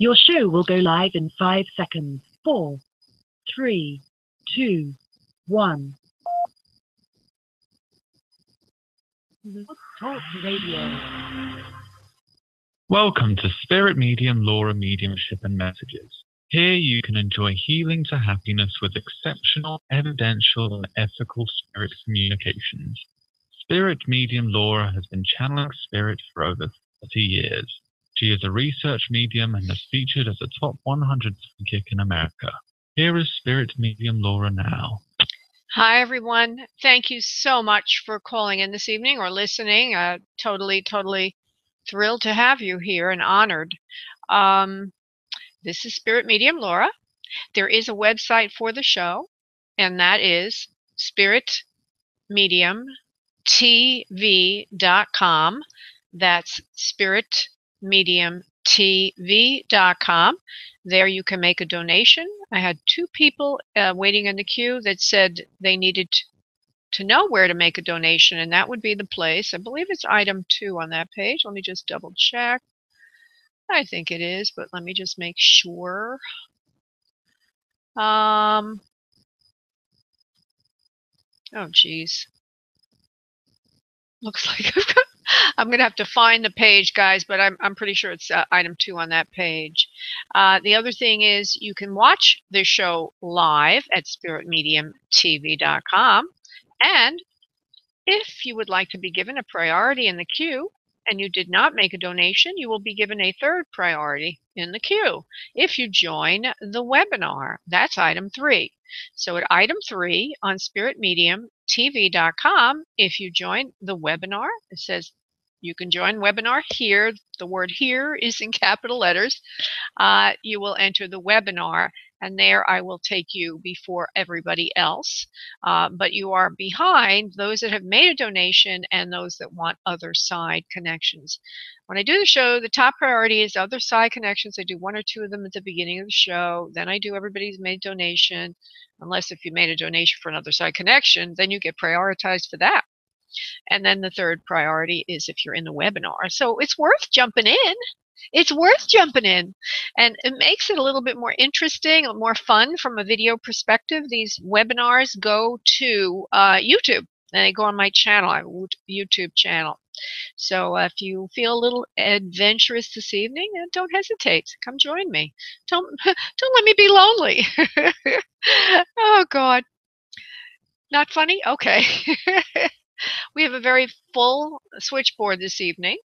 Your show will go live in 5 seconds. 4, 3, 2, 1. Talk Radio. Welcome to Spirit Medium, Laura Mediumship and Messages. Here you can enjoy healing to happiness with exceptional, evidential and ethical spirit communications. Spirit Medium Laura has been channeling spirit for over 30 years. She is a research medium and is featured as a top 100 psychic in America. Here is Spirit Medium Laura now. Hi, everyone. Thank you so much for calling in this evening or listening. Totally thrilled to have you here and honored. This is Spirit Medium Laura. There is a website for the show, and that is spiritmediumtv.com. That's spiritmediumtv.com. There you can make a donation. I had 2 people waiting in the queue that said they needed to know where to make a donation, and that would be the place. I believe it's item 2 on that page. Let me just double check. I think it is, but let me just make sure. Oh, geez. Looks like I'm going to have to find the page, guys, but I'm pretty sure it's item 2 on that page. The other thing is you can watch the show live at spiritmediumtv.com. And if you would like to be given a priority in the queue and you did not make a donation, you will be given a 3rd priority in the queue if you join the webinar. That's item 3. So at item 3 on spiritmediumtv.com, if you join the webinar, it says you can join webinar here. The word here is in capital letters. You will enter the webinar, and there I will take you before everybody else. But you are behind those that have made a donation and those that want other side connections. When I do the show, the top priority is other side connections. I do 1 or 2 of them at the beginning of the show. Then I do everybody's made donation. Unless if you made a donation for another side connection, then you get prioritized for that. And then the 3rd priority is if you're in the webinar. So it's worth jumping in. It's worth jumping in. And it makes it a little bit more interesting, more fun from a video perspective. These webinars go to YouTube, and they go on my channel, my YouTube channel. So if you feel a little adventurous this evening, don't hesitate. Come join me. Don't let me be lonely. Oh, God. Not funny? Okay. We have a very full switchboard this evening.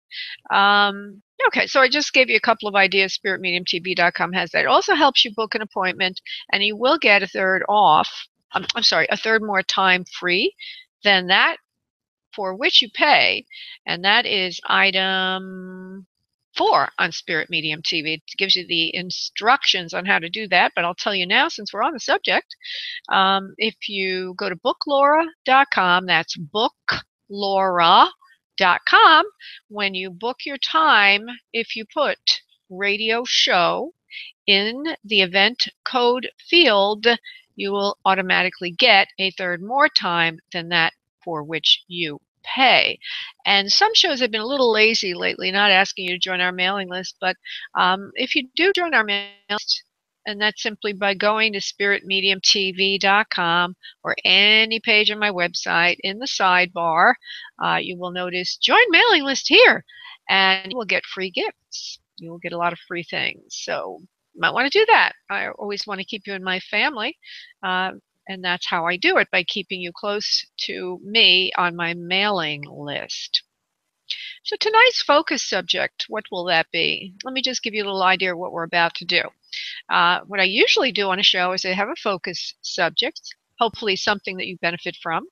Okay, so I just gave you a couple of ideas. SpiritMediumTV.com has that. It also helps you book an appointment, and you will get a 3rd off. I'm sorry, a 3rd more time free than that for which you pay, and that is item 4 on Spirit Medium TV. It gives you the instructions on how to do that, but I'll tell you now since we're on the subject. If you go to booklaura.com, that's booklaura.com, when you book your time, if you put radio show in the event code field, you will automatically get a 3rd more time than that for which you pay. And some shows have been a little lazy lately, not asking you to join our mailing list, but if you do join our mailing list, and that's simply by going to spiritmediumtv.com or any page on my website in the sidebar, you will notice join mailing list here, and you will get free gifts. You will get a lot of free things. So you might want to do that. I always want to keep you in my family. And that's how I do it, by keeping you close to me on my mailing list. So tonight's focus subject, what will that be? Let me just give you a little idea of what we're about to do. What I usually do on a show is I have a focus subject, hopefully something that you benefit from.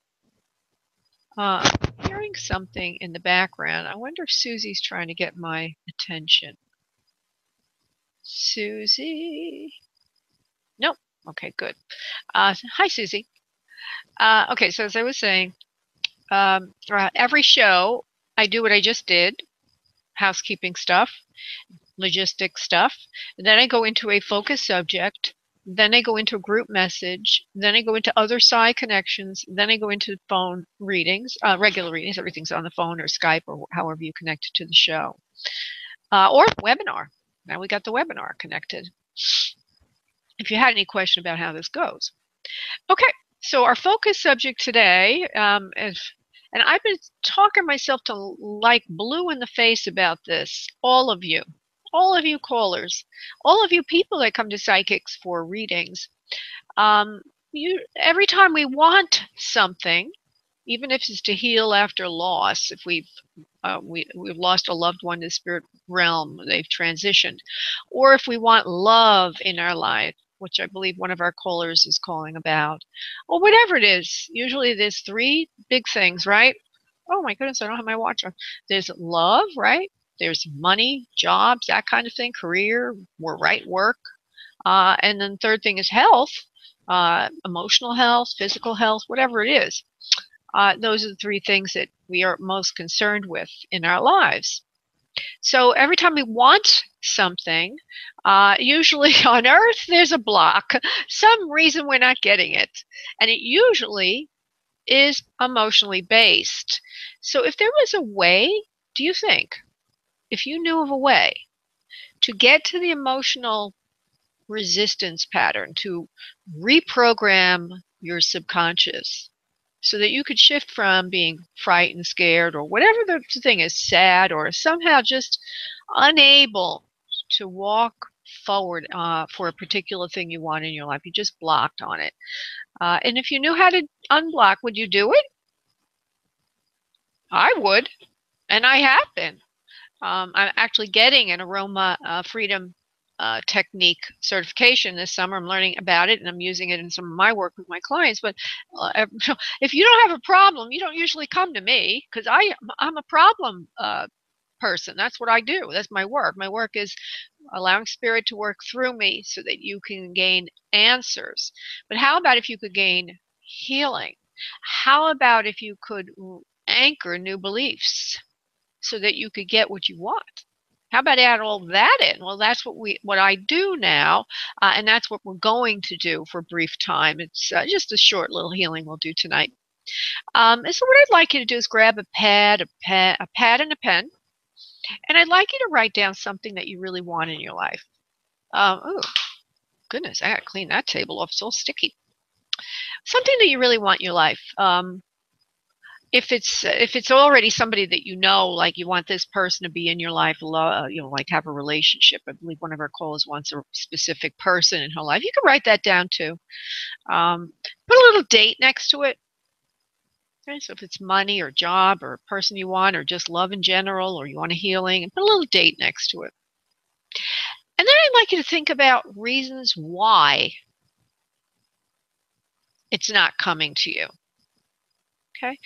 I'm hearing something in the background. I wonder if Susie's trying to get my attention. Susie? Nope. Okay, good. Hi, Susie. Okay, so as I was saying, every show I do what I just did, housekeeping stuff, logistic stuff. Then I go into a focus subject. Then I go into a group message. Then I go into other side connections. Then I go into phone readings, regular readings. Everything's on the phone or Skype or however you connect to the show. Or webinar. Now we got the webinar connected. If you had any question about how this goes. Okay, so our focus subject today is, and I've been talking myself to like blue in the face about this, all of you callers, all of you people that come to psychics for readings. Every time we want something, even if it's to heal after loss, if we've lost a loved one to the spirit realm, they've transitioned, or if we want love in our life, which I believe one of our callers is calling about, or whatever it is. Usually there's three big things, right? Oh my goodness, I don't have my watch on. There's love, right? There's money, jobs, that kind of thing, career, work. And then third thing is health, emotional health, physical health, whatever it is. Those are the three things that we are most concerned with in our lives. So every time we want something, usually on Earth, there's a block. Some reason we're not getting it. And it usually is emotionally based. So if there was a way, do you think, if you knew of a way to get to the emotional resistance pattern, to reprogram your subconscious, so that you could shift from being frightened, scared, or whatever the thing is, sad, or somehow just unable to walk forward for a particular thing you want in your life. You just blocked on it. And if you knew how to unblock, would you do it? I would, and I have been. I'm actually getting an aroma freedom technique certification this summer. I'm learning about it, and I'm using it in some of my work with my clients. But if you don't have a problem, you don't usually come to me, because I'm a problem person. That's what I do. That's my work. My work is allowing spirit to work through me so that you can gain answers. But how about if you could gain healing? How about if you could anchor new beliefs so that you could get what you want? How about add all that in? Well, that's what I do now, and that's what we're going to do for a brief time. It's just a short little healing we'll do tonight. And so what I'd like you to do is grab a pad and a pen, and I'd like you to write down something that you really want in your life. Oh, goodness, I got to clean that table off. It's all sticky. Something that you really want in your life. If it's already somebody that you know, like you want this person to be in your life, like have a relationship. I believe one of our callers wants a specific person in her life. You can write that down too. Put a little date next to it. Okay, so if it's money or job or a person you want, or just love in general, or you want a healing, and put a little date next to it. And then I'd like you to think about reasons why it's not coming to you. Okay,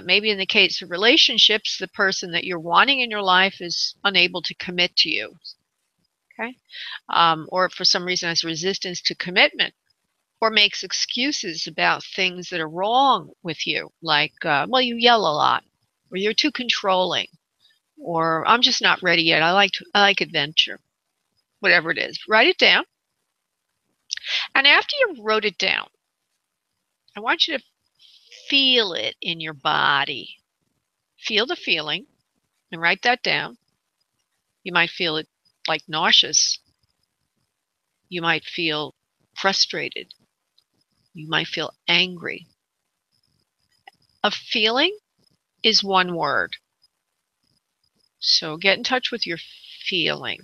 maybe in the case of relationships, the person that you're wanting in your life is unable to commit to you. Okay, or for some reason has resistance to commitment, or makes excuses about things that are wrong with you, like, well, you yell a lot, or you're too controlling, or I'm just not ready yet. I like adventure. Whatever it is, write it down. And after you wrote it down, I want you to feel it in your body. Feel the feeling and write that down. You might feel it like nauseous. You might feel frustrated. You might feel angry. A feeling is one word. So get in touch with your feeling.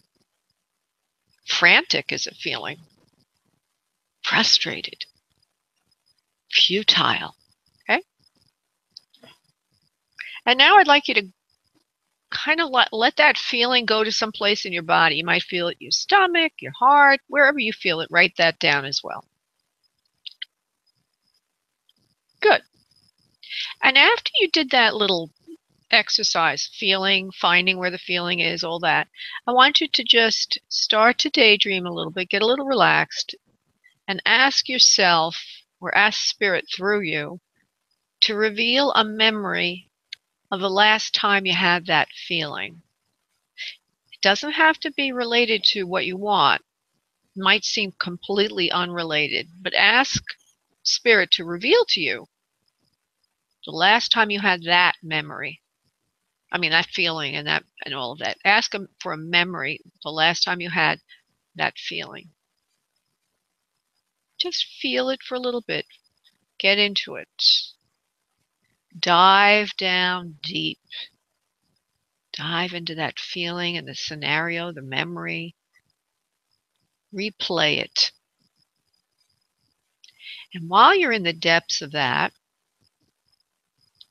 Frantic is a feeling. Frustrated. Futile. Okay? And now I'd like you to kind of let that feeling go to some place in your body. You might feel it in your stomach, your heart, wherever you feel it. Write that down as well. Good. And after you did that little exercise, feeling, finding where the feeling is, all that, I want you to just start to daydream a little bit, get a little relaxed, and ask yourself, or ask spirit through you, to reveal a memory of the last time you had that feeling. It doesn't have to be related to what you want. It might seem completely unrelated, but ask spirit to reveal to you the last time you had that memory. I mean, that feeling and all of that. Ask them for a memory, the last time you had that feeling. Just feel it for a little bit. Get into it. Dive down deep. Dive into that feeling and the scenario, the memory. Replay it. And while you're in the depths of that,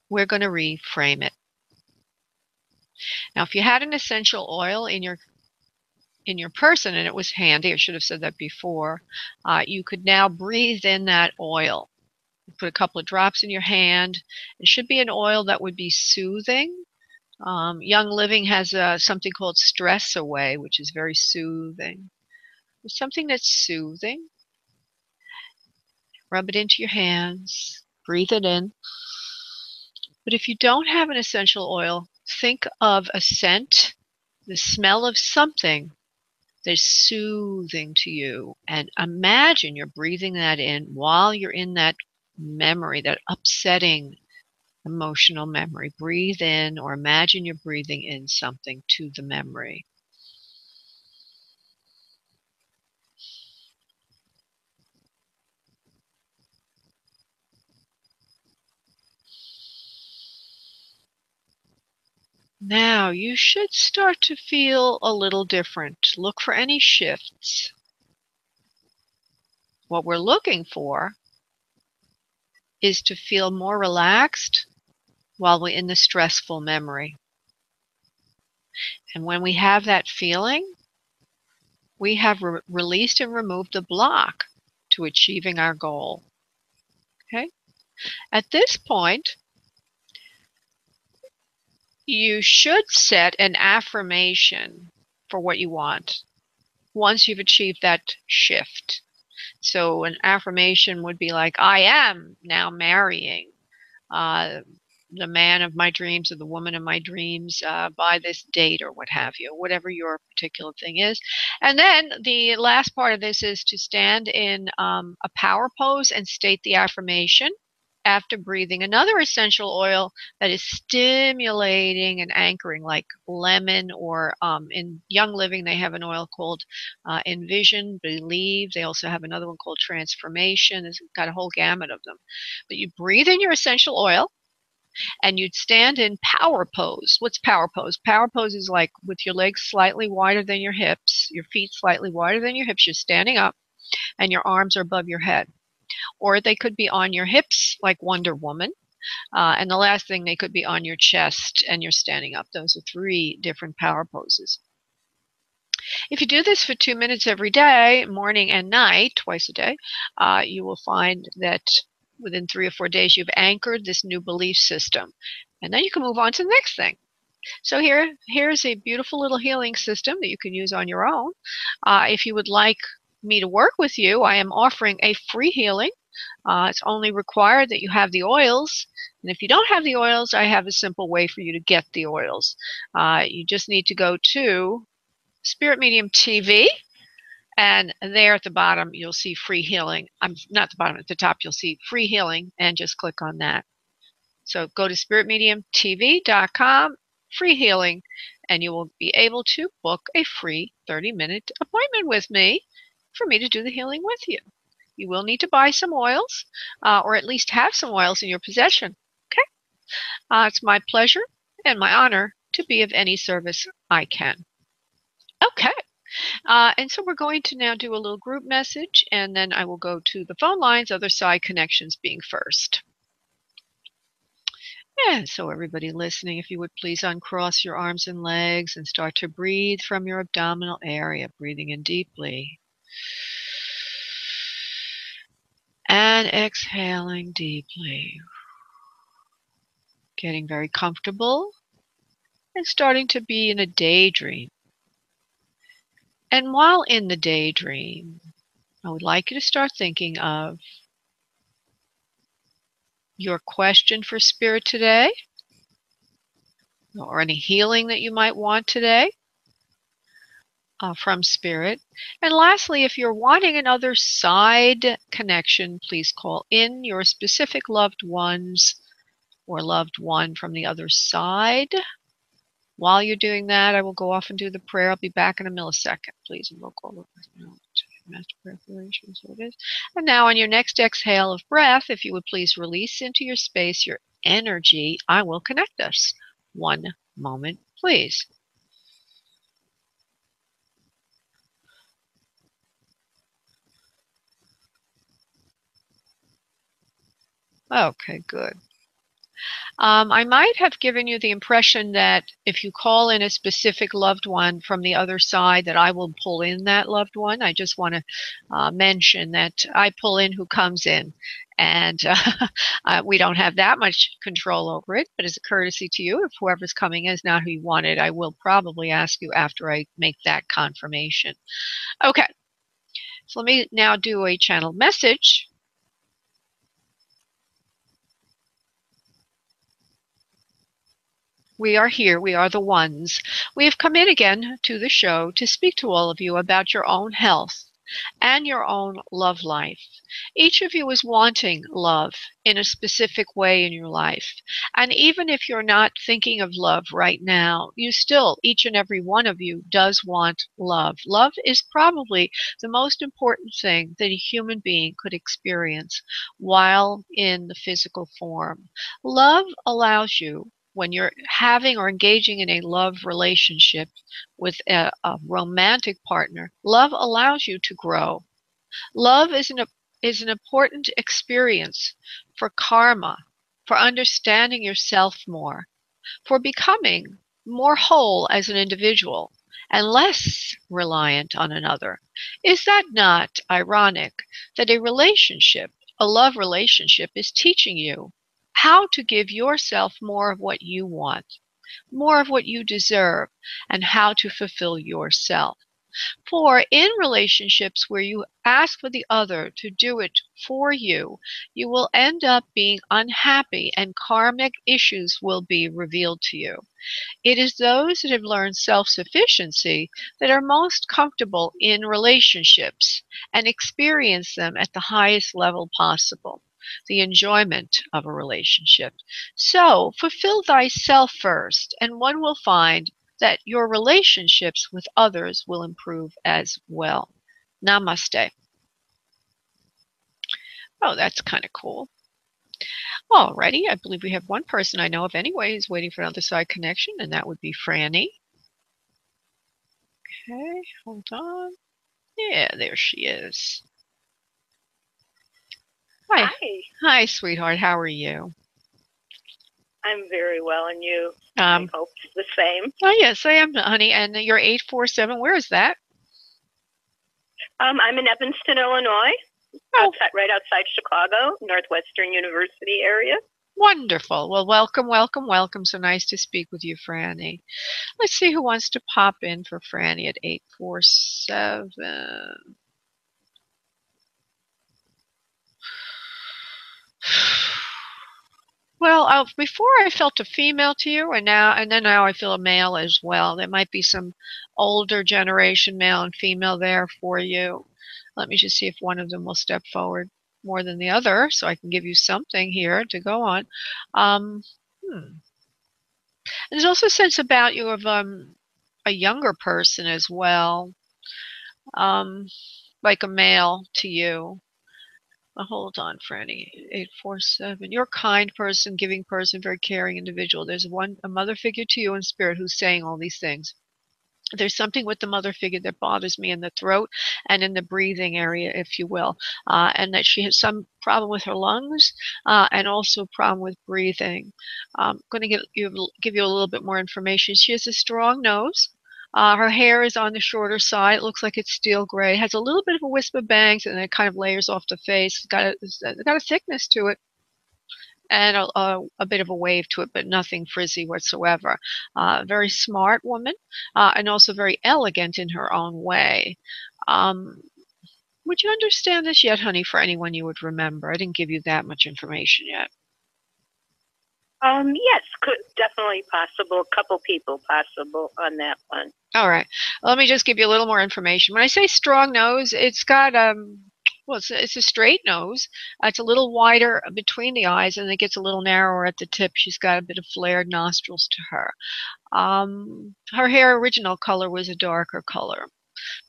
we're going to reframe it. Now, if you had an essential oil in your person and it was handy, I should have said that before, you could now breathe in that oil. Put a couple of drops in your hand. It should be an oil that would be soothing. Young Living has something called Stress Away, which is very soothing. It's something that's soothing. Rub it into your hands. Breathe it in. But if you don't have an essential oil, think of a scent, the smell of something that's soothing to you. And imagine you're breathing that in while you're in that memory, that upsetting emotional memory. Breathe in, or imagine you're breathing in something to the memory. Now you should start to feel a little different. Look for any shifts. What we're looking for is to feel more relaxed while we're in the stressful memory. And when we have that feeling, we have released and removed the block to achieving our goal. Okay? At this point, you should set an affirmation for what you want once you've achieved that shift. So an affirmation would be like, I am now marrying the man of my dreams or the woman of my dreams by this date, or what have you, whatever your particular thing is. And then the last part of this is to stand in a power pose and state the affirmation after breathing another essential oil that is stimulating and anchoring, like lemon, or in Young Living they have an oil called Envision, Believe. They also have another one called Transformation. It's got a whole gamut of them. But you breathe in your essential oil, and you'd stand in power pose. What's power pose? Power pose is like with your legs slightly wider than your hips, your feet slightly wider than your hips. You're standing up and your arms are above your head. Or they could be on your hips like Wonder Woman. And the last thing, they could be on your chest and you're standing up. Those are 3 different power poses. If you do this for 2 minutes every day, morning and night, twice a day, you will find that within 3 or 4 days you've anchored this new belief system. And then you can move on to the next thing. So here's a beautiful little healing system that you can use on your own. If you would like me to work with you, I am offering a free healing. It's only required that you have the oils. And if you don't have the oils, I have a simple way for you to get the oils. You just need to go to Spirit Medium TV, and there at the bottom you'll see free healing. Not the bottom, at the top you'll see free healing, and just click on that. So go to spiritmediumtv.com, free healing, and you will be able to book a free 30-minute appointment with me for me to do the healing with you. You will need to buy some oils, or at least have some oils in your possession. Okay? It's my pleasure and my honor to be of any service I can. Okay. And so we're going to now do a little group message, and then I will go to the phone lines, other side connections being first. And so everybody listening, if you would please uncross your arms and legs and start to breathe from your abdominal area, breathing in deeply. And exhaling deeply. Getting very comfortable and starting to be in a daydream. And while in the daydream, I would like you to start thinking of your question for Spirit today, or any healing that you might want today from Spirit. And lastly, if you're wanting another side connection, please call in your specific loved ones or loved one from the other side. While you're doing that, I will go off and do the prayer. I'll be back in a millisecond. Please invoke all of Master Preparation, so it is. And now on your next exhale of breath, if you would please release into your space your energy, I will connect us. One moment, please. Okay, good. I might have given you the impression that if you call in a specific loved one from the other side, that I will pull in that loved one. I just want to mention that I pull in who comes in, and we don't have that much control over it. But as a courtesy to you, if whoever's coming is not who you wanted, I will probably ask you after I make that confirmation. Okay, so let me now do a channel message. We are here. We are the ones. We have come in again to the show to speak to all of you about your own health and your own love life. Each of you is wanting love in a specific way in your life. And even if you're not thinking of love right now, you still, each and every one of you does want love. Love is probably the most important thing that a human being could experience while in the physical form. Love allows you, when you're having or engaging in a love relationship with a romantic partner, love allows you to grow. Love is an important experience for karma, for understanding yourself more, for becoming more whole as an individual and less reliant on another. Is that not ironic that a relationship, a love relationship, is teaching you how to give yourself more of what you want, more of what you deserve, and how to fulfill yourself? For in relationships where you ask for the other to do it for you, you will end up being unhappy and karmic issues will be revealed to you. It is those that have learned self-sufficiency that are most comfortable in relationships and experience them at the highest level possible, the enjoyment of a relationship. So fulfill thyself first, and one will find that your relationships with others will improve as well. Namaste. Oh, that's kind of cool. Alrighty, I believe we have one person I know of anyway who's waiting for another side connection, and that would be Franny. Okay, hold on. Yeah, there she is. Hi. Hi. Hi, sweetheart. How are you? I'm very well, and you? I hope the same. Oh, yes, I am, honey. And you're 847. Where is that? I'm in Evanston, Illinois, right outside Chicago, Northwestern University area. Wonderful. Well, welcome, welcome, welcome. So nice to speak with you, Franny. Let's see who wants to pop in for Franny at 847. Well, before I felt a female to you, and then now I feel a male as well. There might be some older generation male and female there for you. Let me just see if one of them will step forward more than the other, so I can give you something here to go on. There's also a sense about you of a younger person as well, like a male to you. Hold on, Franny. 847. You're a kind person, giving person, very caring individual. There's a mother figure to you in spirit who's saying all these things. There's something with the mother figure that bothers me in the throat and in the breathing area, if you will, and that she has some problem with her lungs and also a problem with breathing. I'm going to give you a little bit more information. She has a strong nose. Her hair is on the shorter side. It looks like it's steel gray. It has a little bit of a wisp of bangs, and it kind of layers off the face. It's got a thickness to it, and a bit of a wave to it, but nothing frizzy whatsoever. Very smart woman, and also very elegant in her own way. Would you understand this yet, honey, for anyone you would remember? I didn't give you that much information yet. Yes, definitely possible. A couple people possible on that one. All right. Let me just give you a little more information. When I say strong nose, it's got well, it's a straight nose. It's a little wider between the eyes, and it gets a little narrower at the tip. She's got a bit of flared nostrils to her. Her hair original color was a darker color.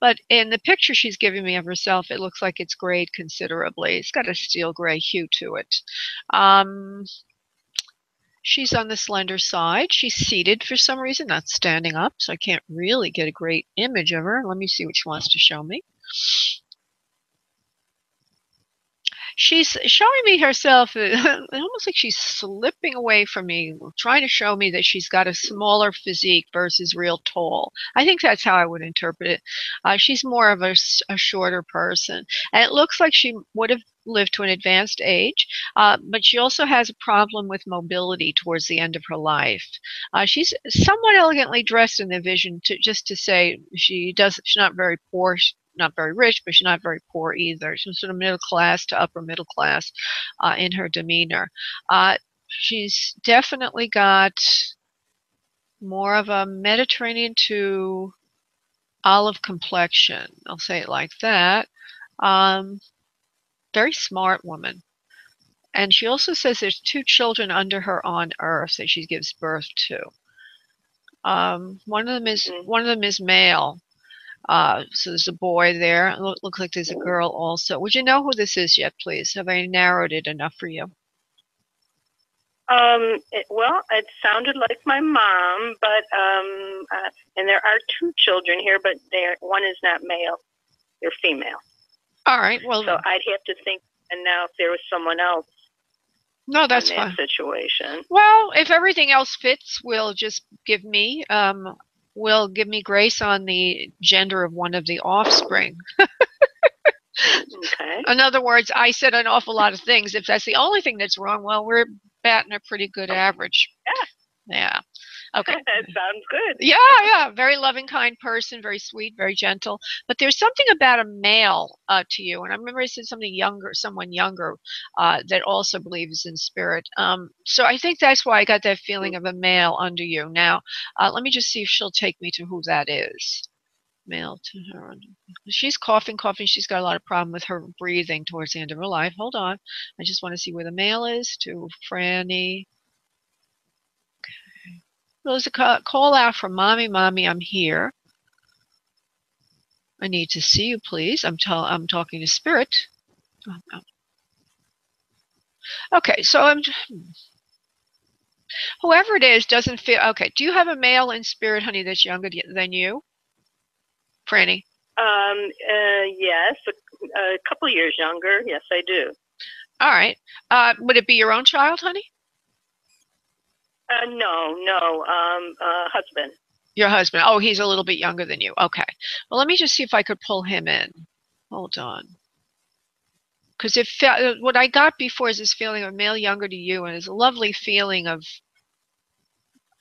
But in the picture she's giving me of herself, it looks like it's grayed considerably. It's got a steel gray hue to it. She's on the slender side. She's seated for some reason, not standing up, so I can't really get a great image of her. Let me see what she wants to show me. She's showing me herself, almost like she's slipping away from me, trying to show me that she's got a smaller physique versus real tall. I think that's how I would interpret it. She's more of a shorter person. And it looks like she would have lived to an advanced age, but she also has a problem with mobility towards the end of her life. She's somewhat elegantly dressed in the vision, just to say she's not very poor. Not very rich, but she's not very poor either. She's sort of middle class to upper middle class in her demeanor. She's definitely got more of a Mediterranean to olive complexion. I'll say it like that. Very smart woman. And she also says there's 2 children under her on Earth that she gives birth to. One of them is male. So there's a boy there. It looks like there's a girl also. Would you know who this is yet, please? Have I narrowed it enough for you? Well, it sounded like my mom, but and there are 2 children here, but one is not male; they're female. All right. Well, so I'd have to think. And now, if there was someone else, no, that's in that fine. Situation. Well, if everything else fits, just give me grace on the gender of one of the offspring. Okay. In other words, I said an awful lot of things. If that's the only thing that's wrong, well, we're batting a pretty good average. Yeah. Okay. That sounds good. Yeah. Very loving, kind person, very sweet, very gentle. But there's something about a male to you, and I remember I said someone younger that also believes in spirit. So I think that's why I got that feeling of a male under you. Now, let me just see if she'll take me to who that is. Male to her. She's coughing. She's got a lot of problem with her breathing towards the end of her life. Hold on. I just want to see where the male is. To Franny. Okay. Well, there's a call out from Mommy. Mommy, I'm here. I need to see you, please. I'm talking to Spirit. Okay, so whoever it is doesn't feel okay. Do you have a male in spirit, honey, that's younger than you? Franny? Yes, a couple years younger. Yes, I do. All right. Would it be your own child, honey? No. Husband. Your husband. Oh, he's a little bit younger than you. Okay. Well, let me just see if I could pull him in. Hold on. Because what I got before is this feeling of male younger to you, and it's a lovely feeling of,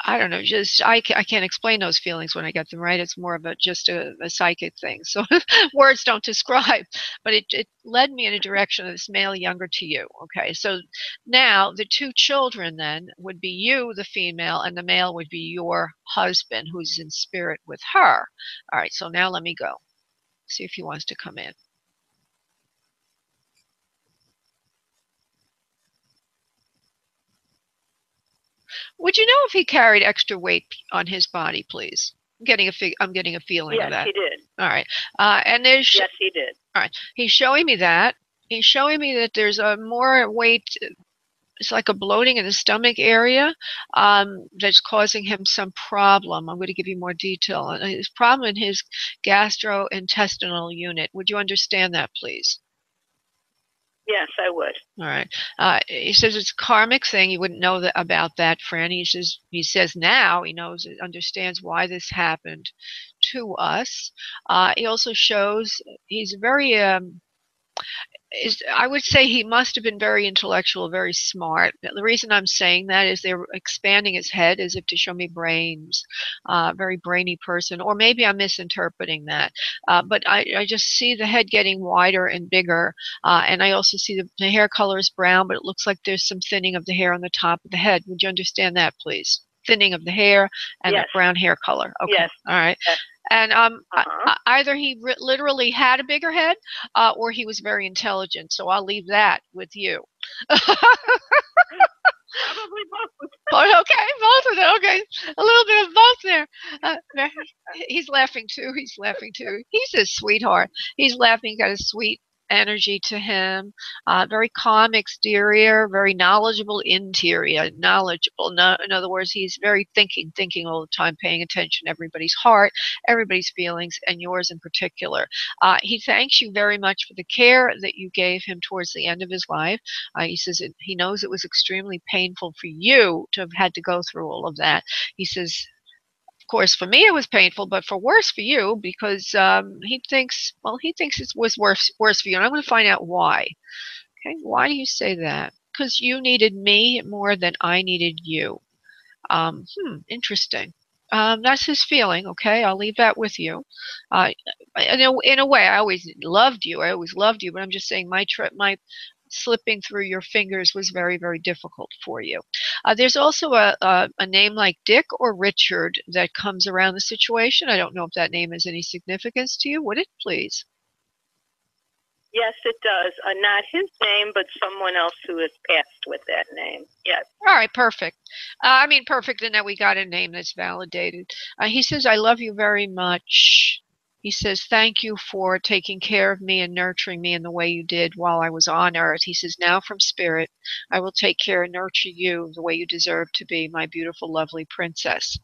I don't know, just I can't explain those feelings when I get them, right? It's more of just a psychic thing. So words don't describe, but it led me in a direction of this male younger to you. Okay, so now the 2 children then would be you, the female, and the male would be your husband, who's in spirit with her. All right, so now let me go. See if he wants to come in. Would you know if he carried extra weight on his body, please? I'm getting a feeling of that. Yes, he did. All right. And there's yes, he did. All right. He's showing me that. He's showing me that there's a more weight. It's like a bloating in the stomach area that's causing him some problem. I'm going to give you more detail. His problem in his gastrointestinal unit. Would you understand that, please? Yes, I would. All right. He says it's a karmic thing. You wouldn't know about that, Fran. He says now he understands why this happened to us. He also shows he's very I would say he must have been very intellectual, very smart. The reason I'm saying that is they're expanding his head as if to show me brains, very brainy person, or maybe I'm misinterpreting that. But I just see the head getting wider and bigger, and I also see the hair color is brown, but it looks like there's some thinning of the hair on the top of the head. Would you understand that, please? Thinning of the hair and yes. the brown hair color. Okay. Yes. All right. Yes. And either he literally had a bigger head, or he was very intelligent. So I'll leave that with you. Probably both. Okay, both of them. Okay, a little bit of both there. He's laughing too. He's laughing too. He's a sweetheart. He's laughing. Got a sweet energy to him. Very calm exterior, very knowledgeable interior. Knowledgeable. No, in other words, he's very thinking all the time, paying attention to everybody's heart, everybody's feelings, and yours in particular. He thanks you very much for the care that you gave him towards the end of his life. He says he knows it was extremely painful for you to have had to go through all of that. He says, of course, for me it was painful, but for worse for you, because he thinks it was worse for you, and I'm going to find out why. Okay, why do you say that? Because you needed me more than I needed you. Interesting. That's his feeling. Okay, I'll leave that with you. In a way, I always loved you. But I'm just saying my slipping through your fingers was very, very difficult for you. There's also a name like Dick or Richard that comes around the situation. I don't know if that name has any significance to you. Would it, please? Yes, it does. Not his name, but someone else who has passed with that name. Yes. All right, perfect. Perfect in that we got a name that's validated. He says, I love you very much. He says, thank you for taking care of me and nurturing me in the way you did while I was on earth. He says, now from spirit, I will take care and nurture you the way you deserve to be, my beautiful, lovely princess.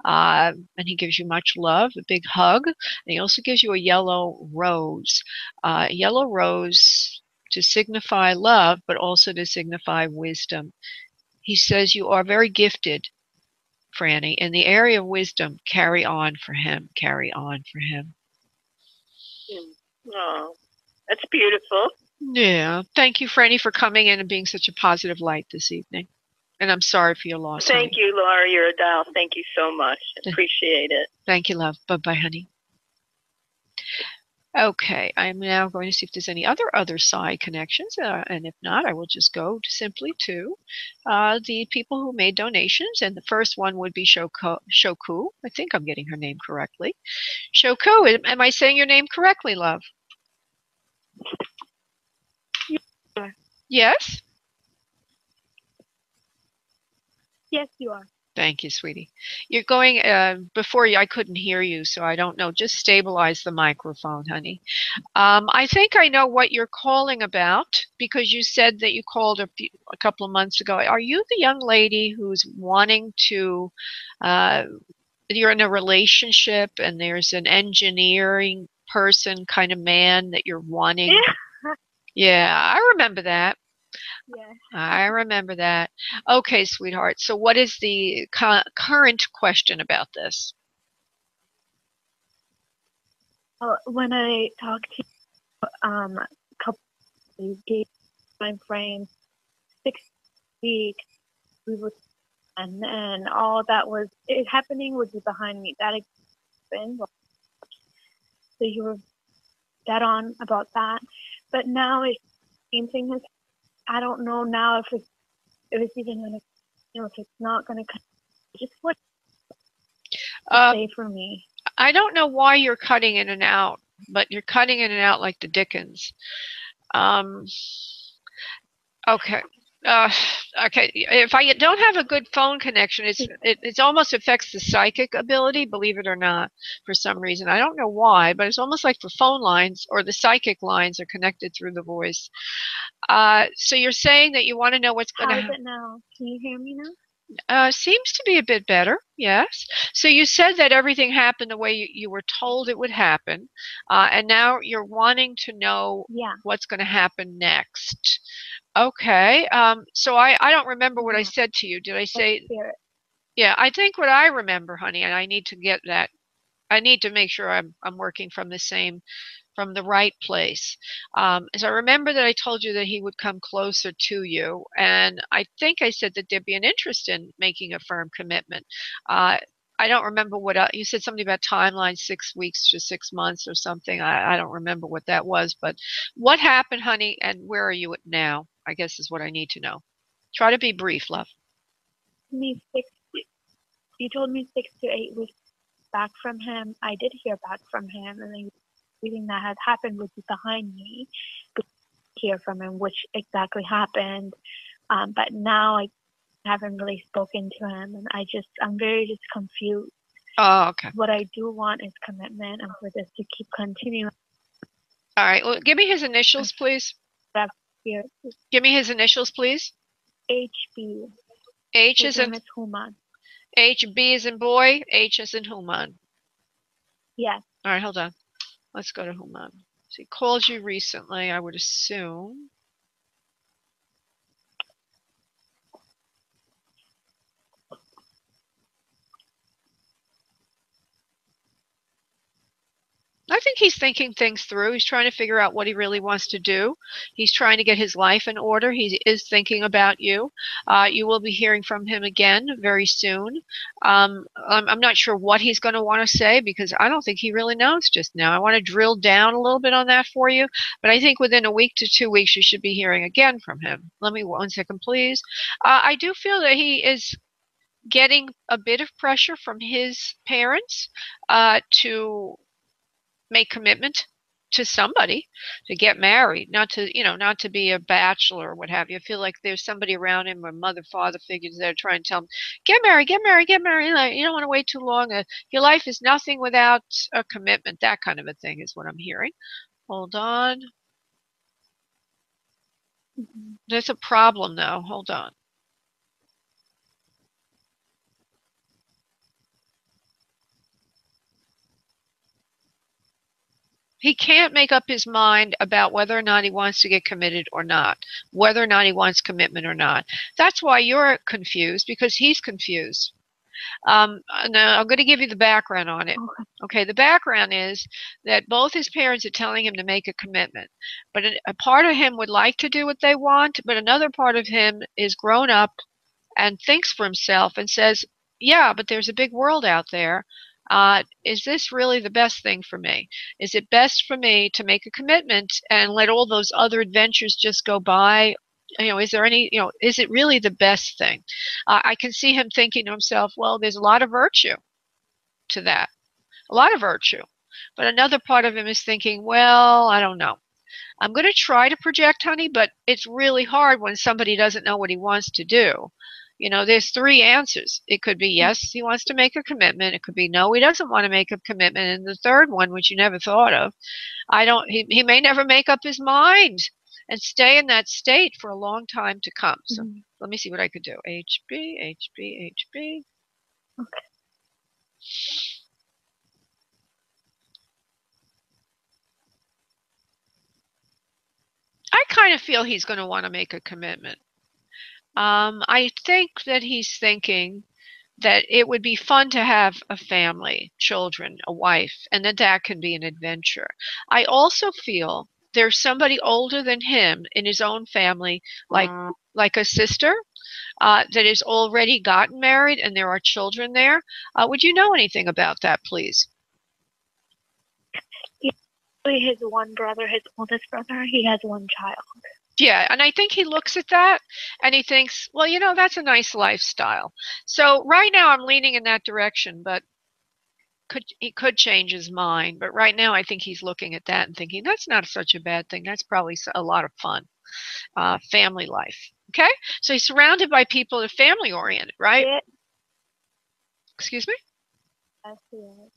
And he gives you much love, a big hug. And he also gives you a yellow rose. Yellow rose to signify love, but also to signify wisdom. He says you are very gifted, Franny. In the area of wisdom, carry on for him. Carry on for him. Oh, that's beautiful. Yeah. Thank you, Franny, for coming in and being such a positive light this evening. And I'm sorry for your loss. Thank you, Laura. You're a doll. Thank you so much. Appreciate it. Thank you, love. Bye-bye, honey. Okay, I'm now going to see if there's any other side connections, and if not, I will just go simply to the people who made donations, and the first one would be Shoku. I think I'm getting her name correctly. Shoku, am I saying your name correctly, love? Yeah. Yes? Yes, you are. Thank you, sweetie. You're going, I couldn't hear you, so I don't know. Just stabilize the microphone, honey. I think I know what you're calling about, because you said that you called a couple of months ago. Are you the young lady who's wanting to, you're in a relationship and there's an engineering person kind of man that you're wanting? Yeah, I remember that. Yeah. I remember that. Okay, sweetheart. So what is the current question about this? When I talked to you, a couple you gave time frame 6 weeks, we were, and then all that was happening was behind me. That happened. So you were dead on about that. But now it's the same thing has. I don't know now if it's even gonna, if it's not gonna. Just what say for me. I don't know why you're cutting in and out, but you're cutting in and out like the Dickens. Okay. Okay. If I don't have a good phone connection, it almost affects the psychic ability, believe it or not, for some reason. I don't know why, but it's almost like the phone lines or the psychic lines are connected through the voice. So you're saying that you want to know what's going to happen. How is it now? Can you hear me now? Seems to be a bit better, yes. So you said that everything happened the way you were told it would happen, and now you're wanting to know what's going to happen next. Okay, so I don't remember what I said to you. Did I say? Yeah, I think what I remember, honey, and I need to get that. I need to make sure I'm working from the right place. As I remember that I told you that he would come closer to you, and I think I said that there'd be an interest in making a firm commitment. I don't remember what you said, something about timeline, 6 weeks to 6 months or something. I don't remember what that was, but what happened, honey, and where are you at now, I guess is what I need to know. Try to be brief, love. You told me 6 to 8 weeks back from him. I did hear back from him, and then everything that had happened was behind me. But I didn't hear from him, which exactly happened. But now I haven't really spoken to him, and I'm very just confused. Oh, okay. What I do want is commitment, and for this to keep continuing. All right. Well, give me his initials, please. Here, Give me his initials, please. HB. H is in Miss Human. H. B is in boy. H is in Human. Yes. All right. Hold on. Let's go to Human. So he called you recently, I would assume. I think he's thinking things through. He's trying to figure out what he really wants to do. He's trying to get his life in order. He is thinking about you. You will be hearing from him again very soon. I'm not sure what he's going to want to say because I don't think he really knows just now. I want to drill down a little bit on that for you. But I think within a week to 2 weeks, you should be hearing again from him. Let me 1 second, please. I do feel that he is getting a bit of pressure from his parents to make commitment to somebody, to get married, not to be a bachelor or what have you. I feel like there's somebody around him, or mother, father figures that are trying to tell him, get married, get married, get married. Like, you don't want to wait too long. Your life is nothing without a commitment. That kind of a thing is what I'm hearing. Hold on. There's a problem though. Hold on. He can't make up his mind about whether or not he wants to get committed or not, whether or not he wants commitment or not. That's why you're confused, because he's confused. Now, I'm going to give you the background on it. Okay, the background is that both his parents are telling him to make a commitment. But a part of him would like to do what they want, but another part of him is grown up and thinks for himself and says, yeah, but there's a big world out there. Is this really the best thing for me? Is it best for me to make a commitment and let all those other adventures just go by? Is there any, is it really the best thing? I can see him thinking to himself, well, there's a lot of virtue to that, a lot of virtue. But another part of him is thinking, well, I don't know. I'm going to try to project, honey, but it's really hard when somebody doesn't know what he wants to do. There's 3 answers. It could be yes, he wants to make a commitment. It could be no, he doesn't want to make a commitment. And the third one, which you never thought of, he may never make up his mind and stay in that state for a long time to come. So let me see what I could do. HB, HB, HB. Okay. I kind of feel he's going to want to make a commitment. I think that he's thinking that it would be fun to have a family, children, a wife, and that can be an adventure. I also feel there's somebody older than him in his own family, like a sister, that has already gotten married and there are children there. Would you know anything about that, please? His one brother, his oldest brother, he has 1 child. Yeah, and I think he looks at that and he thinks, well, that's a nice lifestyle. So right now I'm leaning in that direction, but he could change his mind. But right now I think he's looking at that and thinking, that's not such a bad thing. That's probably a lot of fun. Family life. Okay? So he's surrounded by people that are family oriented, right? Yeah. Excuse me? Yes, he is.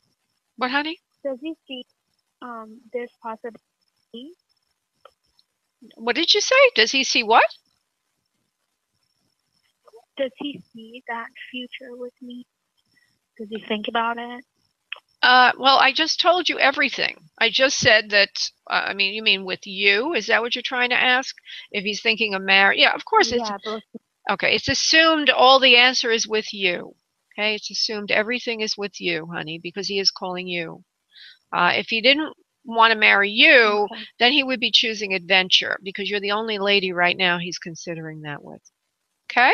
What, honey? Does he see this possibility? What did you say? Does he see what? Does he see that future with me? Does he think about it? Well, I just told you everything. I just said that, you mean with you? Is that what you're trying to ask? If he's thinking of marriage? Yeah, of course. Okay, it's assumed all the answer is with you. Okay, it's assumed everything is with you, honey, because he is calling you. If he didn't want to marry you, then he would be choosing adventure, because you're the only lady right now he's considering that with. Okay?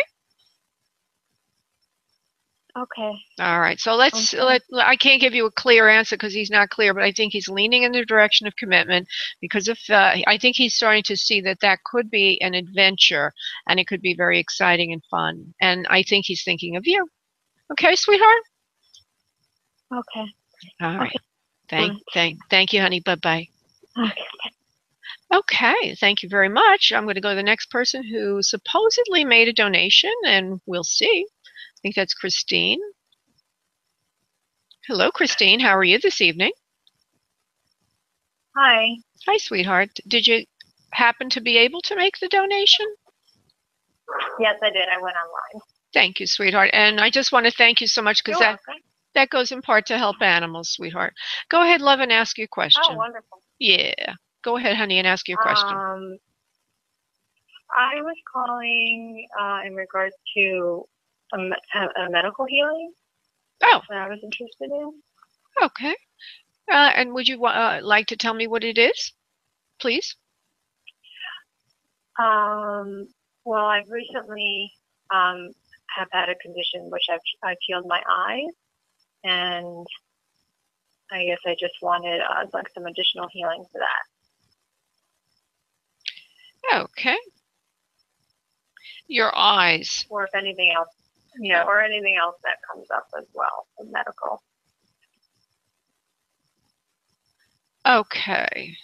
Okay. All right. So I can't give you a clear answer because he's not clear, but I think he's leaning in the direction of commitment because I think he's starting to see that could be an adventure and it could be very exciting and fun. And I think he's thinking of you. Okay, sweetheart? Okay. All right. Okay. Thank you, honey. Bye-bye. Okay. Okay, thank you very much. I'm going to go to the next person who supposedly made a donation, and we'll see. I think that's Christine. Hello, Christine. How are you this evening? Hi. Hi, sweetheart. Did you happen to be able to make the donation? Yes, I did. I went online. Thank you, sweetheart. And I just want to thank you so much because that goes in part to help animals, sweetheart. Go ahead, love, and ask your question. Oh, wonderful. Yeah. Go ahead, honey, and ask your question. I was calling in regards to a medical healing. Oh. That's what I was interested in. Okay. And would you like to tell me what it is, please? Well, I've recently have had a condition which I've healed my eyes, and I guess I just wanted like some additional healing for that. Okay. Your eyes. Or if anything else, or anything else that comes up as well, medical. Okay.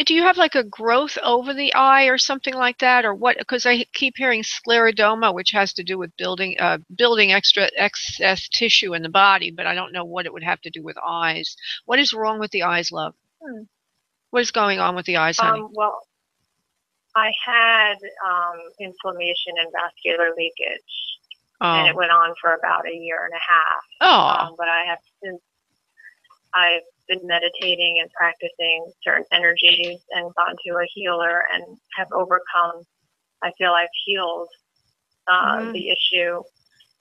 Do you have like a growth over the eye or something like that, or what? Because I keep hearing sclerodoma, which has to do with building excess tissue in the body, but I don't know what it would have to do with eyes. What is wrong with the eyes, love? What is going on with the eyes, honey? Well, I had inflammation and vascular leakage, and it went on for about a year and a half. But I've been meditating and practicing certain energies and gone to a healer and have overcome. I feel I've healed the issue,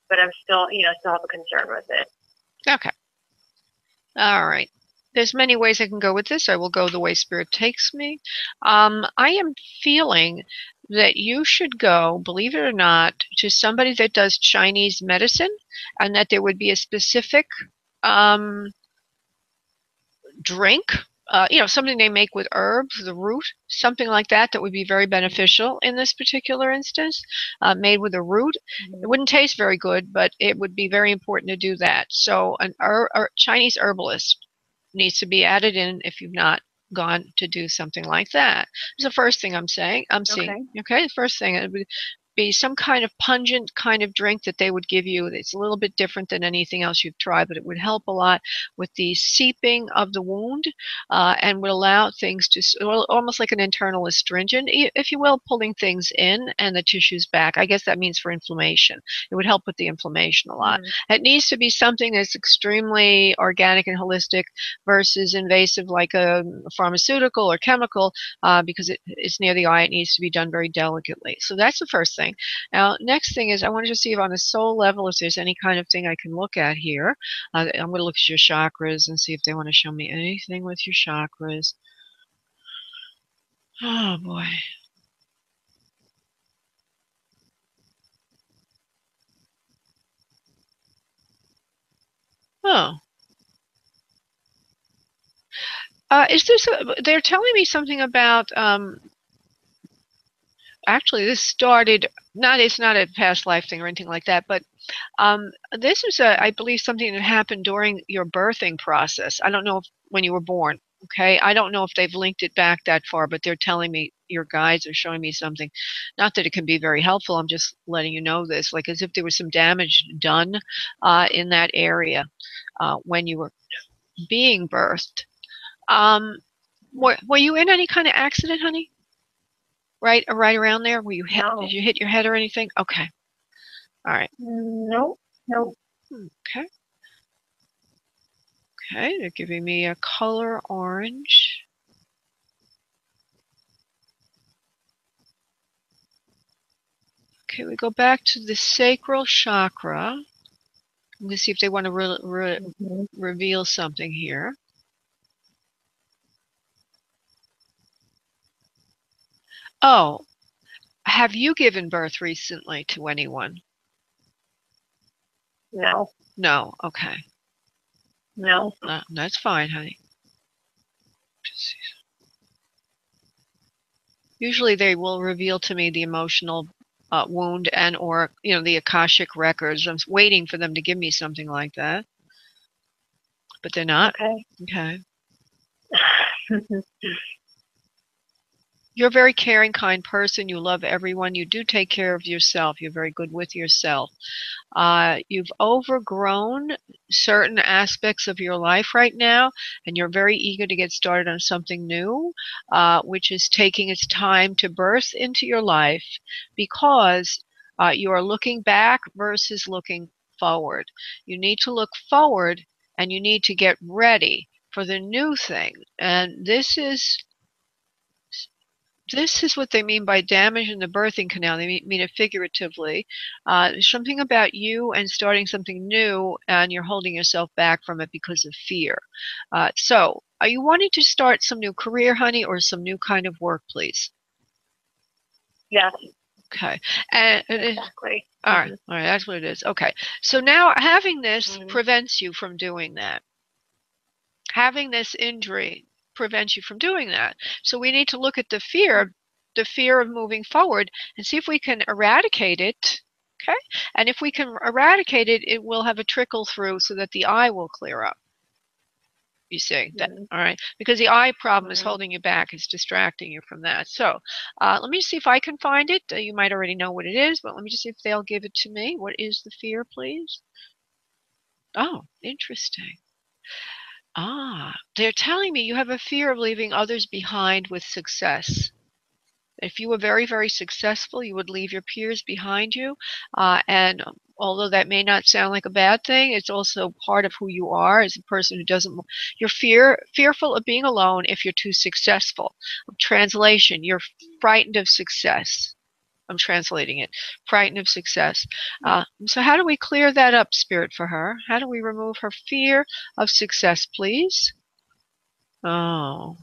but I'm still have a concern with it. Okay. All right. There's many ways I can go with this. I will go the way Spirit takes me. I am feeling that you should go, believe it or not, to somebody that does Chinese medicine, and that there would be a specific drink, something they make with herbs, the root, something like that, that would be very beneficial in this particular instance, made with a root. It wouldn't taste very good, but it would be very important to do that. So a Chinese herbalist needs to be added in if you've not gone to do something like that. It's the first thing I'm seeing. Okay, the first thing, it would be some kind of pungent kind of drink that they would give you. It's a little bit different than anything else you've tried, but it would help a lot with the seeping of the wound and would allow things to, almost like an internal astringent, if you will, pulling things in and the tissues back. I guess that means for inflammation. It would help with the inflammation a lot. It needs to be something that's extremely organic and holistic versus invasive like a pharmaceutical or chemical because it's near the eye. It needs to be done very delicately. So that's the first thing. Now, next thing is I wanted to see if on a soul level, if there's any kind of thing I can look at here. I'm going to look at your chakras and see if they want to show me anything with your chakras. Oh, boy. Oh. Is this, they're telling me something about, actually this started, it's not a past life thing or anything like that, but this is, I believe, something that happened during your birthing process. I don't know if when you were born, okay? I don't know if they've linked it back that far, but they're telling me, your guides are showing me something. Not that it can be very helpful, I'm just letting you know this, like as if there was some damage done in that area when you were being birthed. Were you in any kind of accident, honey? Right around there? Were you did you hit your head or anything? Okay. All right. No. Okay. Okay, they're giving me a color orange. Okay, we go back to the sacral chakra. I'm going to see if they want to reveal something here. Oh, have you given birth recently to anyone? No. No, okay. No. That's fine, honey. Usually they will reveal to me the emotional wound and or, the Akashic records. I'm waiting for them to give me something like that. But they're not. Okay. You're a very caring, kind person. You love everyone. You do take care of yourself. You're very good with yourself. You've overgrown certain aspects of your life right now, and you're very eager to get started on something new, which is taking its time to birth into your life, because you are looking back versus looking forward. You need to look forward, and you need to get ready for the new thing. And this is what they mean by damage in the birthing canal. They mean it figuratively. Something about you and starting something new, and you're holding yourself back from it because of fear. So, are you wanting to start some new career, honey, or some new kind of work, please? Yes. Okay. And exactly. All right. All right. That's what it is. Okay. So now having this prevents you from doing that. Having this injury prevents you from doing that. So we need to look at the fear of moving forward, and see if we can eradicate it. Okay? And if we can eradicate it, it will have a trickle through so that the eye will clear up. You see that? All right, because the eye problem is holding you back. It's distracting you from that. So let me see if I can find it. You might already know what it is, but let me just see if they'll give it to me. What is the fear, please? Oh, interesting. They're telling me you have a fear of leaving others behind with success. If you were very, very successful, you would leave your peers behind you. And although that may not sound like a bad thing, it's also part of who you are as a person who doesn't. You're fearful of being alone if you're too successful. Translation, you're frightened of success. I'm translating it. Frightened of success. So how do we clear that up, Spirit, for her? How do we remove her fear of success, please? Oh.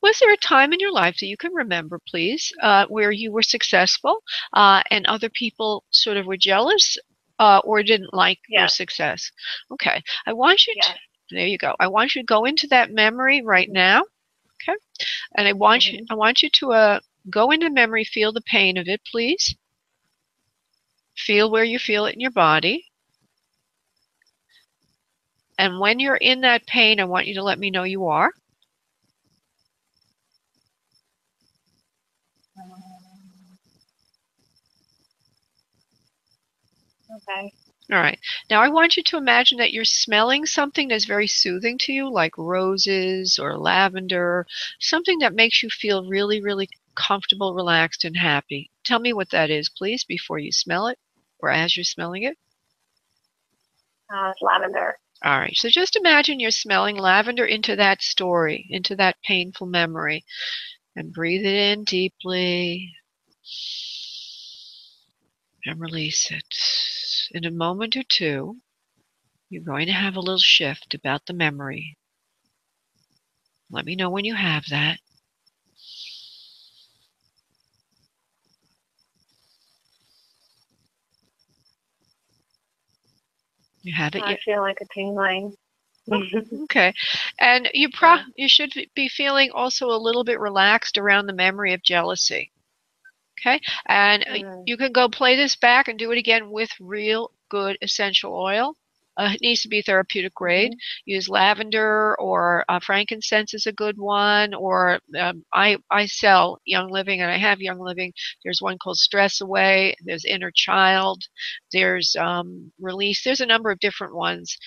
Was there a time in your life that you can remember, please, where you were successful and other people sort of were jealous or didn't like your success? Okay. I want you to, there you go. I want you to go into that memory right now. Okay. And I want you to go into memory, feel the pain of it, please. Feel where you feel it in your body. And when you're in that pain, I want you to let me know you are. Okay. All right. Now I want you to imagine that you're smelling something that's very soothing to you, like roses or lavender, something that makes you feel really, really comfortable, relaxed, and happy. Tell me what that is, please, before you smell it or as you're smelling it. It's lavender. All right. So just imagine you're smelling lavender into that story, into that painful memory, and breathe it in deeply and release it. In a moment or two, you're going to have a little shift about the memory. Let me know when you have that. You have it? I feel like a tingling. Okay. And you should be feeling also a little bit relaxed around the memory of jealousy. Okay? And you can go play this back and do it again with real good essential oil. It needs to be therapeutic grade. Use lavender or frankincense is a good one. Or I sell Young Living, and I have Young Living. There's one called Stress Away. There's Inner Child. There's Release. There's a number of different ones.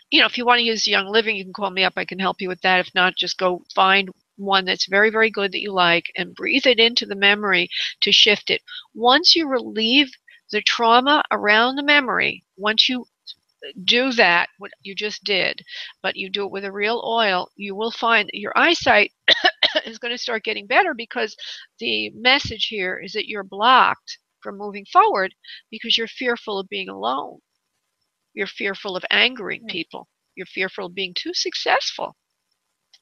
If you want to use Young Living, you can call me up. I can help you with that. If not, just go find one that's very, very good that you like and breathe it into the memory to shift it. Once you relieve the trauma around the memory, once you do that, what you just did, but you do it with a real oil, you will find that your eyesight is going to start getting better, because the message here is that you're blocked from moving forward because you're fearful of being alone. You're fearful of angering people. You're fearful of being too successful,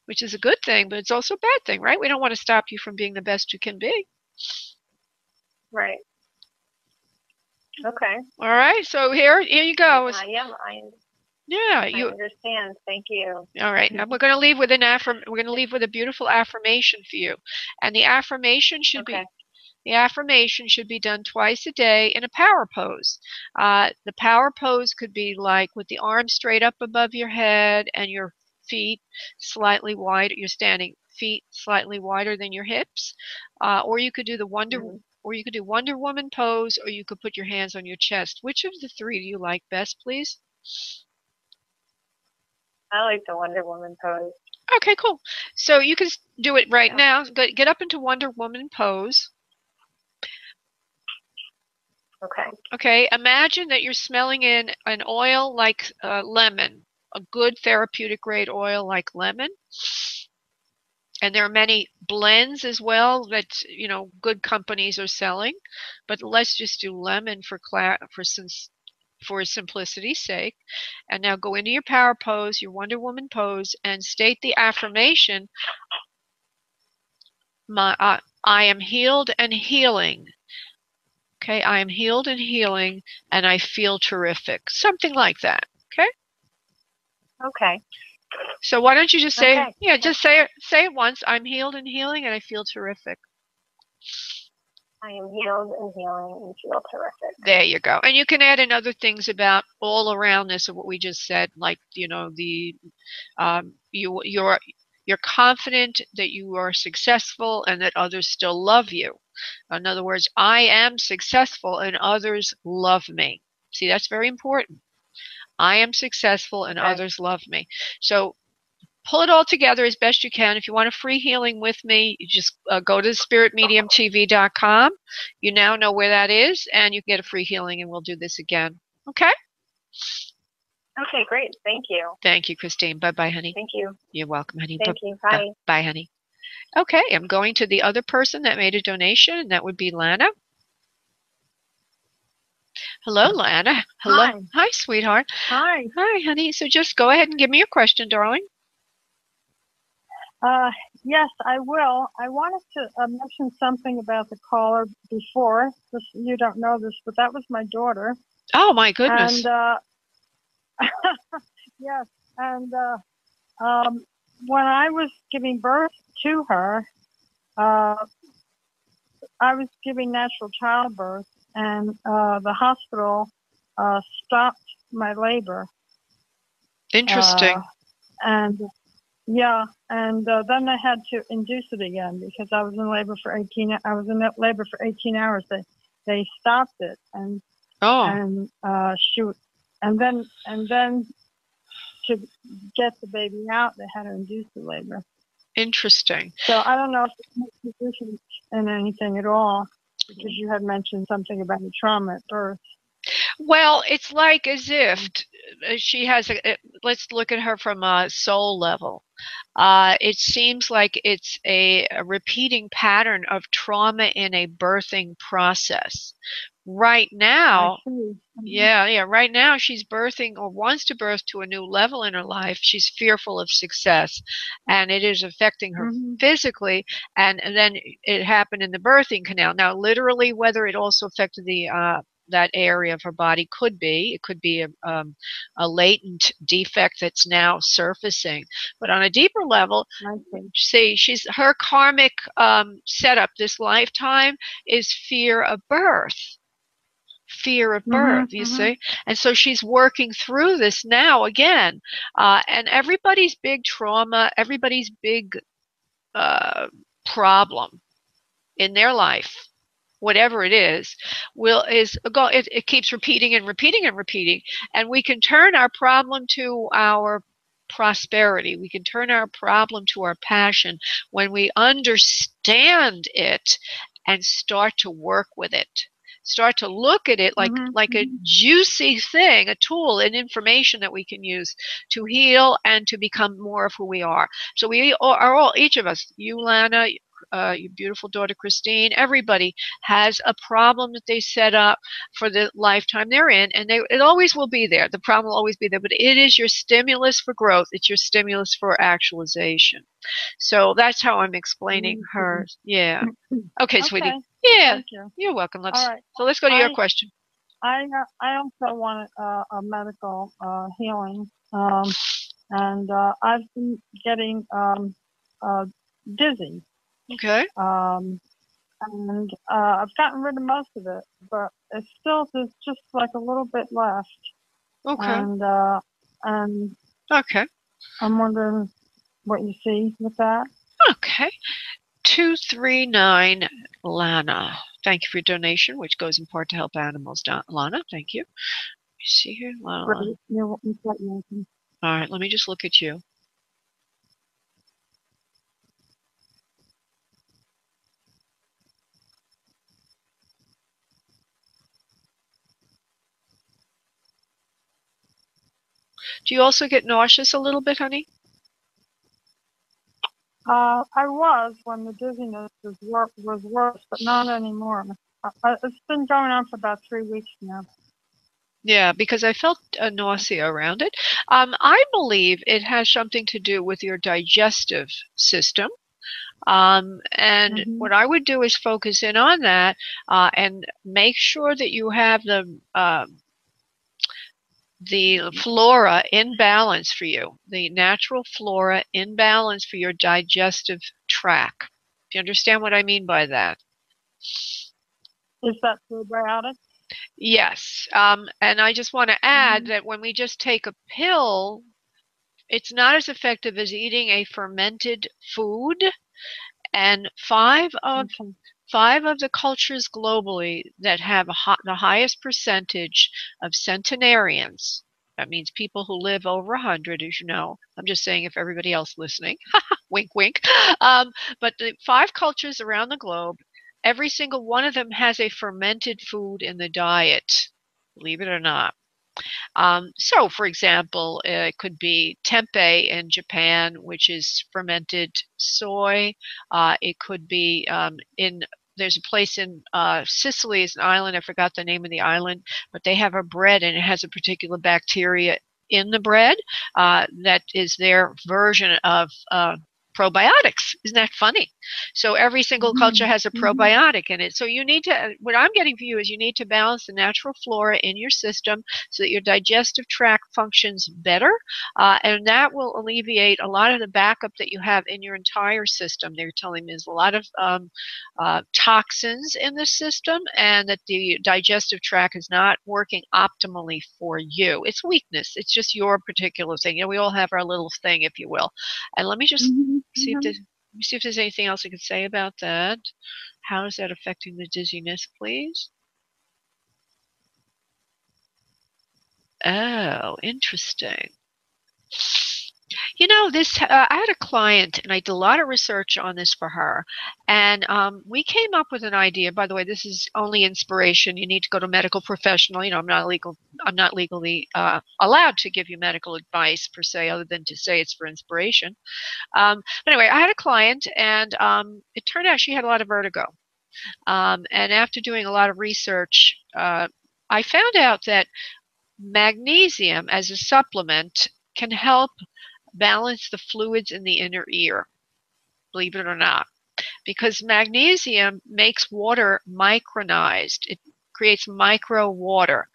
which is a good thing, but it's also a bad thing, right? We don't want to stop you from being the best you can be. Right. Okay. All right. So here you go. I understand. Thank you. All right. And we're going to leave with we're going to leave with a beautiful affirmation for you. And the affirmation should be, The affirmation should be done twice a day in a power pose. The power pose could be like with the arms straight up above your head and your feet slightly wide. You're standing, feet slightly wider than your hips, or you could do the Wonder Woman pose, or you could put your hands on your chest. Which of the three do you like best, please? I like the Wonder Woman pose. Okay, cool. So you can do it right now. Get up into Wonder Woman pose. Okay. Okay, imagine that you're smelling in an oil like lemon, a good therapeutic grade oil like lemon. And there are many blends as well that, you know, good companies are selling. But let's just do lemon for simplicity's sake. And now go into your power pose, your Wonder Woman pose, and state the affirmation, I am healed and healing. Okay, I am healed and healing, and I feel terrific. Something like that. Okay? Okay. So why don't you just say, Okay. just say it once. I'm healed and healing, and I feel terrific. I am healed and healing and feel terrific. There you go. And you can add in other things about all around this of what we just said, like, you know, you're confident that you are successful and that others still love you. In other words, I am successful and others love me. See, that's very important. I am successful and others love me. So pull it all together as best you can. If you want a free healing with me, you just go to spiritmediumtv.com. You now know where that is, and you can get a free healing, and we'll do this again. Okay? Okay, great. Thank you. Thank you, Christine. Bye-bye, honey. Thank you. You're welcome, honey. Thank you. Bye. Bye, honey. Okay, I'm going to the other person that made a donation, and that would be Lana. Hello, Lana. Hello. Hi, sweetheart. Hi. Hi, honey. So just go ahead and give me your question, darling. Yes, I will. I wanted to mention something about the caller before. You don't know this, but that was my daughter. Oh, my goodness. And yes, and when I was giving birth to her, I was giving natural childbirth, and the hospital stopped my labor. Interesting. And yeah, and then they had to induce it again because I was in labor for 18. I was in labor for 18 hours. They stopped it, and then to get the baby out, they had to induce the labor. Interesting. So I don't know if it makes a difference in anything at all, because you had mentioned something about the trauma at birth. Well, it's like as if she has let's look at her from a soul level. It seems like it's a repeating pattern of trauma in a birthing process. Right now, right now she's birthing or wants to birth to a new level in her life. She's fearful of success, and it is affecting her physically, and then it happened in the birthing canal. Now, literally, whether it also affected the that area of her body could be. It could be a latent defect that's now surfacing. But on a deeper level, see, her karmic setup this lifetime is fear of birth. Fear of birth, you see? And so she's working through this now again. And everybody's big trauma, everybody's big problem in their life, whatever it is, it keeps repeating and repeating and repeating. And we can turn our problem to our prosperity. We can turn our problem to our passion when we understand it and start to work with it. Start to look at it like a juicy thing, a tool, an information that we can use to heal and to become more of who we are. So we are all, each of us, you, Lana, your beautiful daughter, Christine, everybody has a problem that they set up for the lifetime they're in, and it always will be there. The problem will always be there, but it is your stimulus for growth. It's your stimulus for actualization. So that's how I'm explaining her. Yeah. Okay, sweetie. Yeah. Thank you. You're welcome. All right. So let's go to your question. I also want a medical healing, and I've been getting dizzy. Okay. and I've gotten rid of most of it, but it's still, there's just like a little bit left. Okay. And Okay. I'm wondering what you see with that. Okay. 239 Lana. Thank you for your donation, which goes in part to help animals. Lana, thank you. Let me see here. Lana. Right. You're quite welcome. All right, let me just look at you. Do you also get nauseous a little bit, honey? I was when the dizziness was worse, but not anymore. It's been going on for about 3 weeks now. Yeah, because I felt nausea around it. I believe it has something to do with your digestive system. And what I would do is focus in on that and make sure that you have the flora in balance for you, the natural flora in balance for your digestive tract. Do you understand what I mean by that? Is that probiotic? Yes. And I just want to add that when we just take a pill, it's not as effective as eating a fermented food. And five of the cultures globally that have the highest percentage of centenarians, that means people who live over 100, as you know. I'm just saying if everybody else listening, wink, wink. But the 5 cultures around the globe, every single one of them has a fermented food in the diet, believe it or not. So, for example, it could be tempeh in Japan, which is fermented soy. It could be there's a place in Sicily, is an island, I forgot the name of the island, but they have a bread and it has a particular bacteria in the bread that is their version of probiotics. Isn't that funny? So every single culture has a probiotic in it. So you need to, what I'm getting for you is you need to balance the natural flora in your system so that your digestive tract functions better. And that will alleviate a lot of the backup that you have in your entire system. They're telling me there's a lot of toxins in the system and that the digestive tract is not working optimally for you. It's weakness. It's just your particular thing. You know, we all have our little thing, if you will. And let me just see if there's anything else I could say about that. How is that affecting the dizziness, please? Oh, interesting. You know, this. I had a client, and I did a lot of research on this for her, and we came up with an idea. By the way, this is only inspiration. You need to go to a medical professional. You know, I'm not legally allowed to give you medical advice per se, other than to say it's for inspiration. But anyway, I had a client, and it turned out she had a lot of vertigo. And after doing a lot of research, I found out that magnesium as a supplement can help balance the fluids in the inner ear, believe it or not, because magnesium makes water micronized. It creates micro water.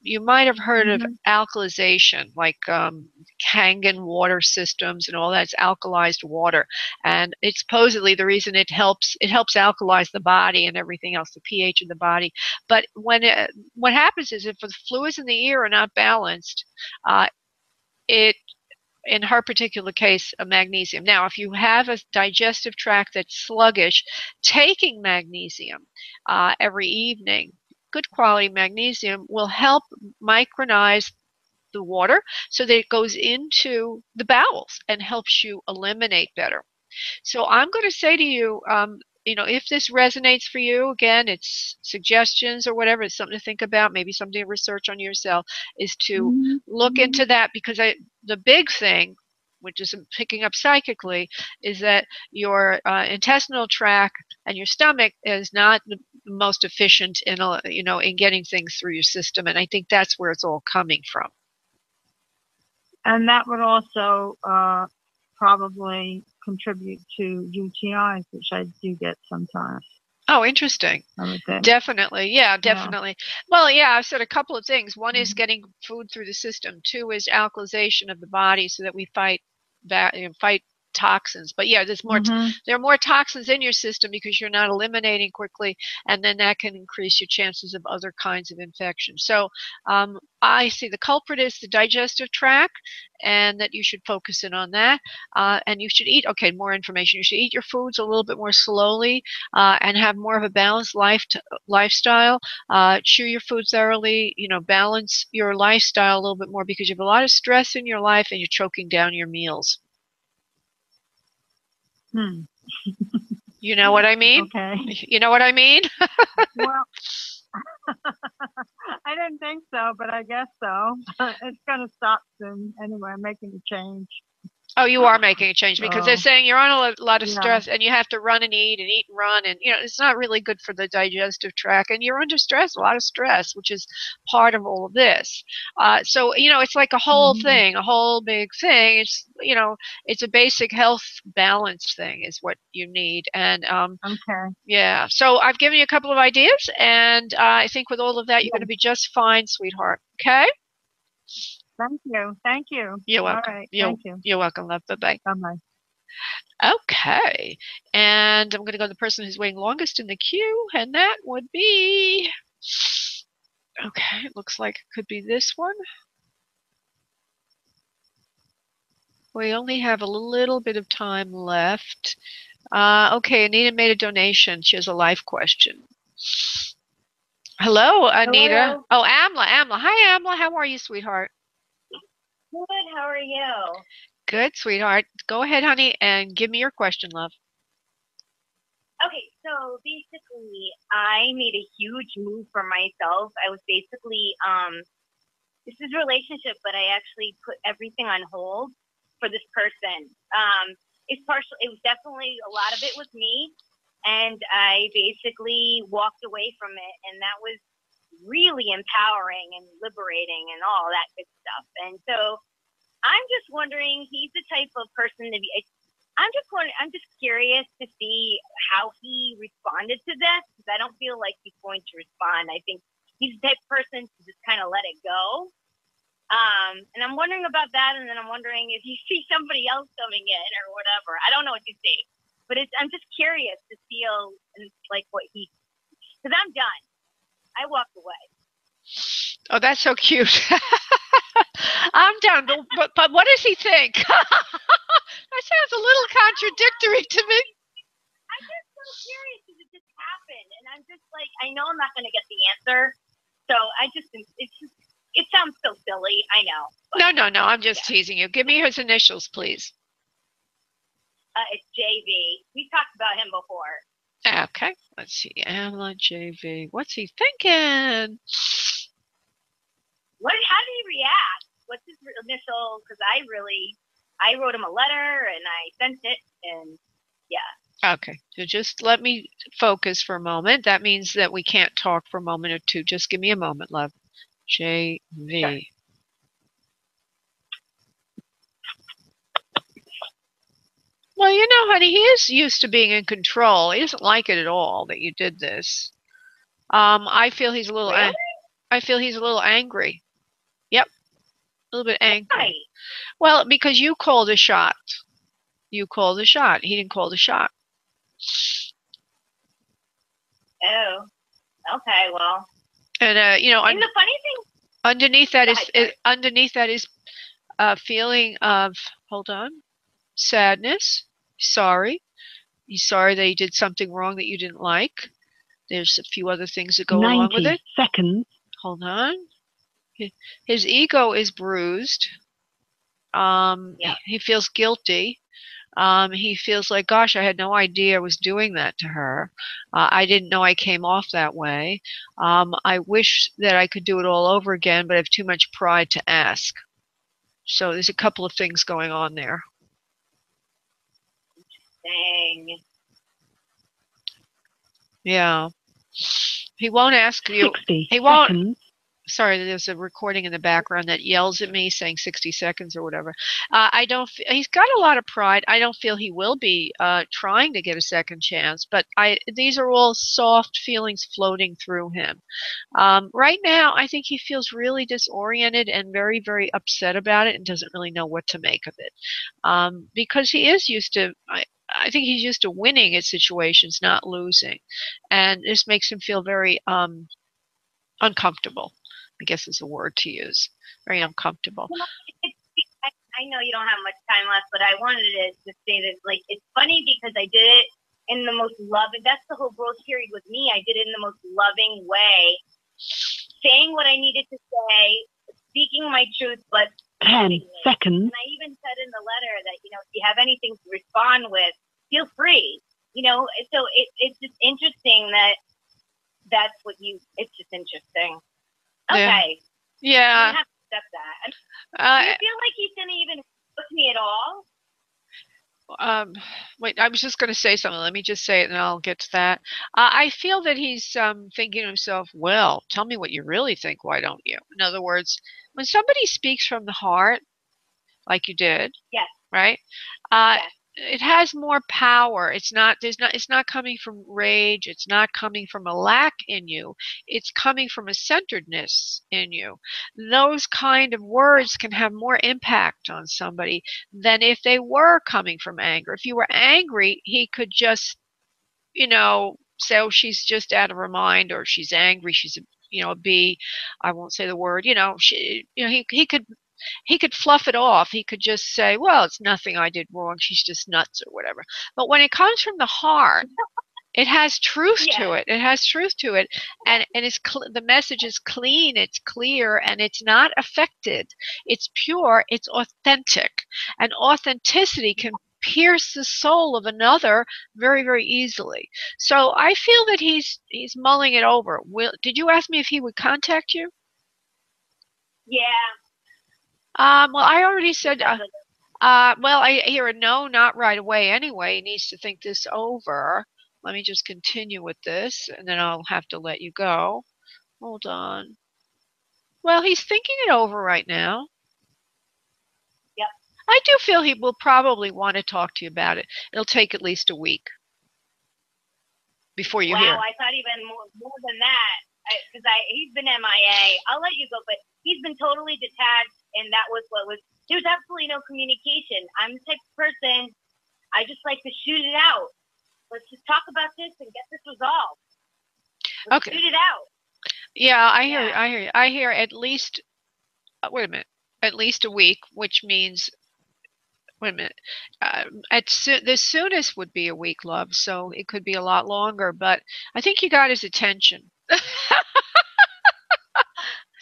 You might have heard of alkalization, like Kangen water systems and all that. It's alkalized water, and it's supposedly the reason it helps alkalize the body and everything else, the pH of the body. But when what happens is if the fluids in the ear are not balanced, in her particular case, a magnesium. Now, if you have a digestive tract that's sluggish, taking magnesium every evening, good quality magnesium, will help micronize the water so that it goes into the bowels and helps you eliminate better. So I'm going to say to you, you know, if this resonates for you, again, it's suggestions or whatever, it's something to think about, maybe something to research on yourself, is to look into that, because the big thing, which is picking up psychically, is that your intestinal tract and your stomach is not the most efficient in, you know, in getting things through your system, and I think that's where it's all coming from. And that would also probably contribute to UTIs, which I do get sometimes. Oh, interesting. Definitely. Yeah, definitely. Yeah. Well, yeah, I've said a couple of things. One is getting food through the system. 2 is alkalization of the body so that we fight toxins. But yeah, there's more. There are more toxins in your system because you're not eliminating quickly, and then that can increase your chances of other kinds of infections. So I see the culprit is the digestive tract, and that you should focus in on that. And you should eat. Okay, more information. You should eat your foods a little bit more slowly and have more of a balanced lifestyle. Chew your food thoroughly. You know, balance your lifestyle a little bit more because you have a lot of stress in your life and you're choking down your meals. You know what I mean? Okay. You know what I mean? Well, I didn't think so, but I guess so. It's going to stop soon. Anyway, I'm making a change. Oh, you are making a change because they're saying you're on a lot of stress and you have to run and eat and run. And, you know, it's not really good for the digestive tract. And you're under stress, a lot of stress, which is part of all of this. So, you know, it's like a whole thing, a whole big thing. It's, you know, it's a basic health balance thing is what you need. And, okay. Yeah. So I've given you a couple of ideas. And I think with all of that, you're going to be just fine, sweetheart. Okay? Thank you. Thank you. You're welcome. All right. Thank you. You're welcome, love. Bye-bye. Bye-bye. Okay. And I'm going to go to the person who's waiting longest in the queue, and that would be, okay, it looks like it could be this one. We only have a little bit of time left. Okay, Anita made a donation. She has a life question. Hello, Anita. Hello. Oh, Amla. Hi, Amla. How are you, sweetheart? Good. How are you? Good, sweetheart. Go ahead, honey, and give me your question, love. Okay, so basically, I made a huge move for myself. I was basically, this is a relationship, but I actually put everything on hold for this person. It was definitely, a lot of it was me, and I basically walked away from it, and that was really empowering and liberating and all that good stuff. And so I'm just wondering, he's the type of person to be, I'm just curious to see how he responded to this, because I don't feel like he's going to respond. I think he's the type of person to just kind of let it go. And I'm wondering about that, and then I'm wondering if you see somebody else coming in or whatever. I don't know what you think, but I'm just curious to feel like what because I'm done. I walked away. Oh, that's so cute. I'm done, but what does he think? That sounds a little contradictory to me. I'm just so curious because it just happened, and I'm just like, I know I'm not going to get the answer, so it sounds so silly. I know. No. I'm just teasing you. Give me his initials, please. It's JV. We talked about him before. Okay, let's see. Amla JV. What's he thinking? How did he react? What's his initial? Because I wrote him a letter and I sent it, and yeah. Okay, so just let me focus for a moment. That means that we can't talk for a moment or two. Just give me a moment, love. JV. Sure. Well, you know, honey, he is used to being in control. He doesn't like it at all that you did this. I feel he's a little. Really? I feel he's a little angry. Yep, a little bit angry. Why? Well, because you called a shot. You called the shot. He didn't call the shot. Oh, okay. Well. And you know, and the funny thing. Underneath that is a feeling of, hold on, sadness. Sorry. He's sorry that he did something wrong that you didn't like. There's a few other things that go along with it. 90 seconds. Hold on. His ego is bruised. He feels guilty. He feels like, gosh, I had no idea I was doing that to her. I didn't know I came off that way. I wish that I could do it all over again, but I have too much pride to ask. So there's a couple of things going on there. Dang. Yeah. He won't ask you. 60 he won't. seconds. Sorry, there's a recording in the background that yells at me saying 60 seconds or whatever. He's got a lot of pride. I don't feel he will be trying to get a second chance, but these are all soft feelings floating through him. Right now, I think he feels really disoriented and very, very upset about it and doesn't really know what to make of it. Because he is used to, I think he's used to winning at situations, not losing. And this makes him feel very uncomfortable, I guess is a word to use. Very uncomfortable. I know you don't have much time left, but I wanted to say that, like, it's funny because I did it in the most loving, that's the whole growth period with me. I did it in the most loving way, saying what I needed to say, speaking my truth, but 10 seconds. And I even said in the letter that, you know, if you have anything to respond with, feel free. You know, so it's just interesting that that's what it's just interesting. Okay. Yeah. I have to accept that. Do you feel like he didn't even look at me at all? Wait, I was just going to say something. Let me just say it and I'll get to that. I feel that he's thinking to himself, well, tell me what you really think, why don't you? In other words, when somebody speaks from the heart, like you did, yes, right? Yes. It has more power. It's not coming from rage. It's not coming from a lack in you. It's coming from a centeredness in you. Those kind of words can have more impact on somebody than if they were coming from anger. If you were angry, he could just, you know, say, oh, she's just out of her mind, or she's angry, she's a bee. I won't say the word, he could fluff it off. He could just say, well, it's nothing I did wrong. She's just nuts or whatever. But when it comes from the heart, it has truth to it. It has truth to it. And the message is clean, it's clear, and it's not affected. It's pure, it's authentic. And authenticity can pierce the soul of another very, very easily. So I feel that he's mulling it over. Did you ask me if he would contact you? Yeah. Well, I already said, well, I hear a no, not right away anyway. He needs to think this over. Let me just continue with this, and then I'll have to let you go. Hold on. Well, he's thinking it over right now. Yep. I do feel he will probably want to talk to you about it. It'll take at least a week before you hear. Wow, I thought even more than that. Because he's been MIA. I'll let you go, but he's been totally detached, and that was there was absolutely no communication. I'm the type of person, I just like to shoot it out. Let's just talk about this and get this resolved. Let's shoot it out. Yeah, I hear you. I hear at least, wait a minute, at least a week, which means, wait a minute, the soonest would be a week, love, so it could be a lot longer, but I think you got his attention. I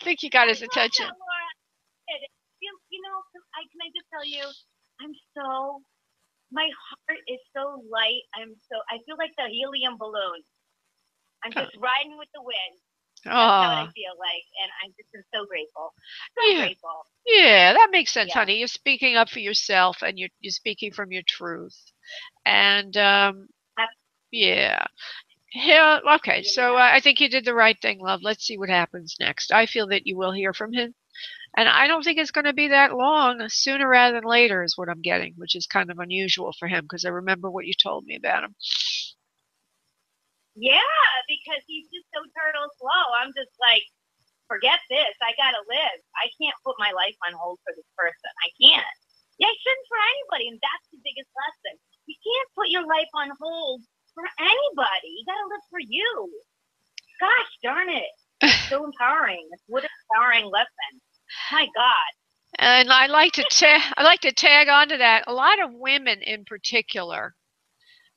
think you got his attention. You know, can I just tell you, my heart is so light. I feel like the helium balloon. I'm just riding with the wind. That's how I feel like, and I'm just so grateful. Grateful. Yeah, that makes sense, honey. You're speaking up for yourself, and you're speaking from your truth. And yeah. Yeah, okay, so I think you did the right thing, love. Let's see what happens next. I feel that you will hear from him. And I don't think it's going to be that long. Sooner rather than later is what I'm getting, which is kind of unusual for him because I remember what you told me about him. Yeah, because he's just so turtle slow. I'm just like, forget this. I got to live. I can't put my life on hold for this person. I can't. Yeah, I shouldn't for anybody, and that's the biggest lesson. You can't put your life on hold for anybody. You got to live for you. Gosh darn it. It's so empowering. What an empowering lesson. My God. And I like to tag onto that. A lot of women in particular,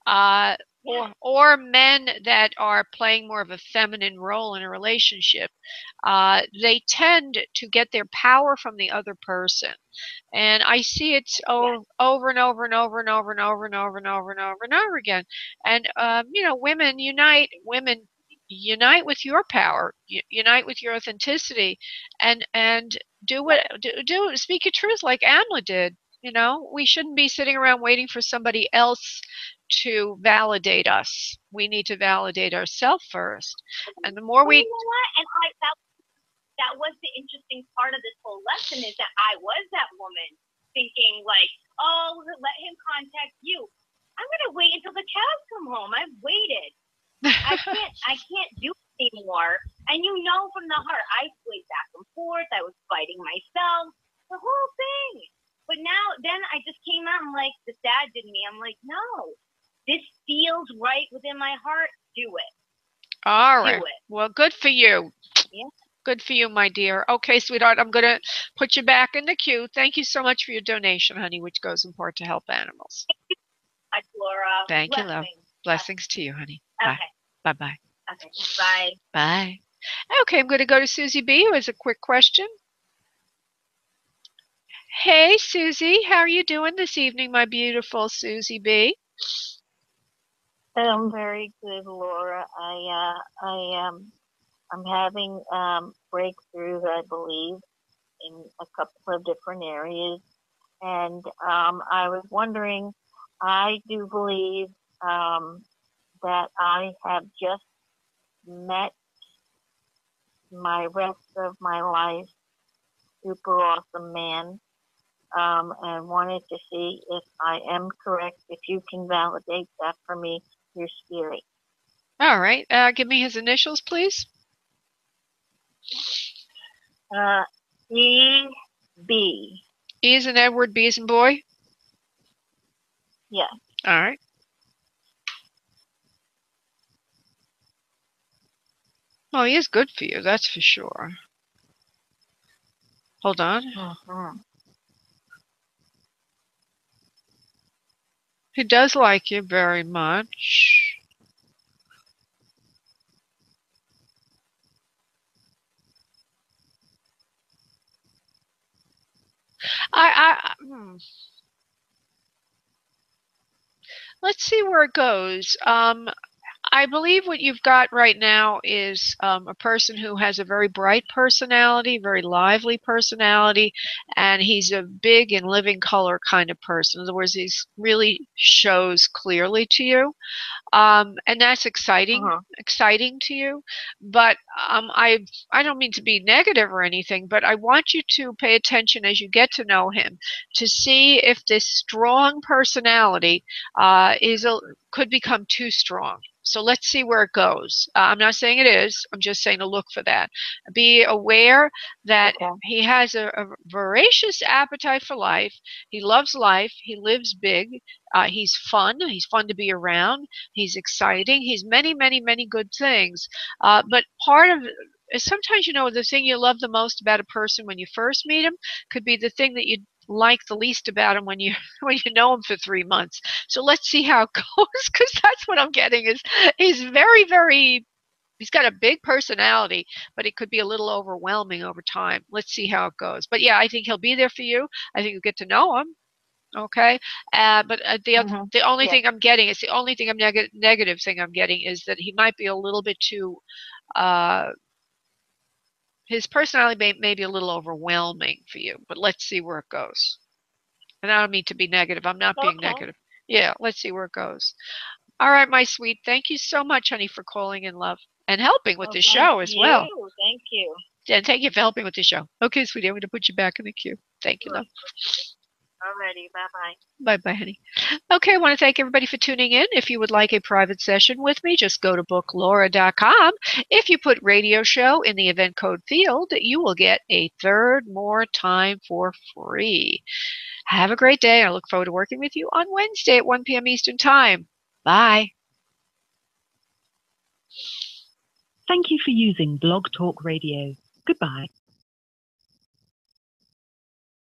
or men that are playing more of a feminine role in a relationship, they tend to get their power from the other person. And I see it over and over and over and over and over and over and over and over and over again. And women unite with your power, unite with your authenticity, and speak your truth like Amla did. You know, we shouldn't be sitting around waiting for somebody else to validate us. We need to validate ourselves first. And the more we... You know what? And that was the interesting part of this whole lesson, is that I was that woman thinking like, oh, let him contact you. I'm gonna wait until the cows come home. I've waited. I can't do it anymore. And you know, from the heart, I swayed back and forth. I was fighting myself, the whole thing. But now, then I just came out and like the dad did me. I'm like, no, this feels right within my heart. Do it. All right. Do it. Well, good for you. Yeah. Good for you, my dear. Okay, sweetheart, I'm going to put you back in the queue. Thank you so much for your donation, honey, which goes in part to help animals. Hi, Flora. Thank you, love. Blessings. Blessings to you, honey. Okay. Bye. Bye-bye. Okay. Bye. Bye. Okay, I'm going to go to Susie B, who has a quick question. Hey, Susie, how are you doing this evening, my beautiful Susie B? I'm very good, Laura. I'm having breakthroughs, I believe, in a couple of different areas, and I was wondering. I do believe that I have just met my rest of my life super awesome man, and wanted to see if I am correct. If you can validate that for me, your spirit. All right. Give me his initials, please. E.B. E as in Edward, B as in boy? Yeah. All right. Well, he is good for you, that's for sure. Hold on. Mm-hmm. He does like you very much. Let's see where it goes. I believe what you've got right now is a person who has a very bright personality, very lively personality, and he's a big and living color kind of person. In other words, he really shows clearly to you. And that's exciting to you. But I don't mean to be negative or anything, but I want you to pay attention as you get to know him to see if this strong personality could become too strong. So let's see where it goes. I'm not saying it is. I'm just saying to look for that. Be aware that he has a voracious appetite for life. He loves life. He lives big. He's fun. He's fun to be around. He's exciting. He's many, many, many good things. But part of sometimes, you know, the thing you love the most about a person when you first meet him could be the thing that you like the least about him when you know him for 3 months. So let's see how it goes, because that's what I'm getting is he's very, very, he's got a big personality, but it could be a little overwhelming over time. Let's see how it goes. But yeah, I think he'll be there for you. I think you'll get to know him. Okay, but the only thing I'm getting is the only thing negative thing I'm getting is that he might be a little bit too. His personality may be a little overwhelming for you, but let's see where it goes. And I don't mean to be negative. I'm not being negative. Yeah, let's see where it goes. All right, my sweet. Thank you so much, honey, for calling in, love, and helping with this show as well. Thank you. And thank you for helping with the show. Okay, sweetie, I'm going to put you back in the queue. Thank you, love. Alrighty, bye-bye. Bye-bye, honey. Okay, I want to thank everybody for tuning in. If you would like a private session with me, just go to booklaura.com. If you put radio show in the event code field, you will get a third more time for free. Have a great day. I look forward to working with you on Wednesday at 1 p.m. Eastern Time. Bye. Thank you for using Blog Talk Radio. Goodbye.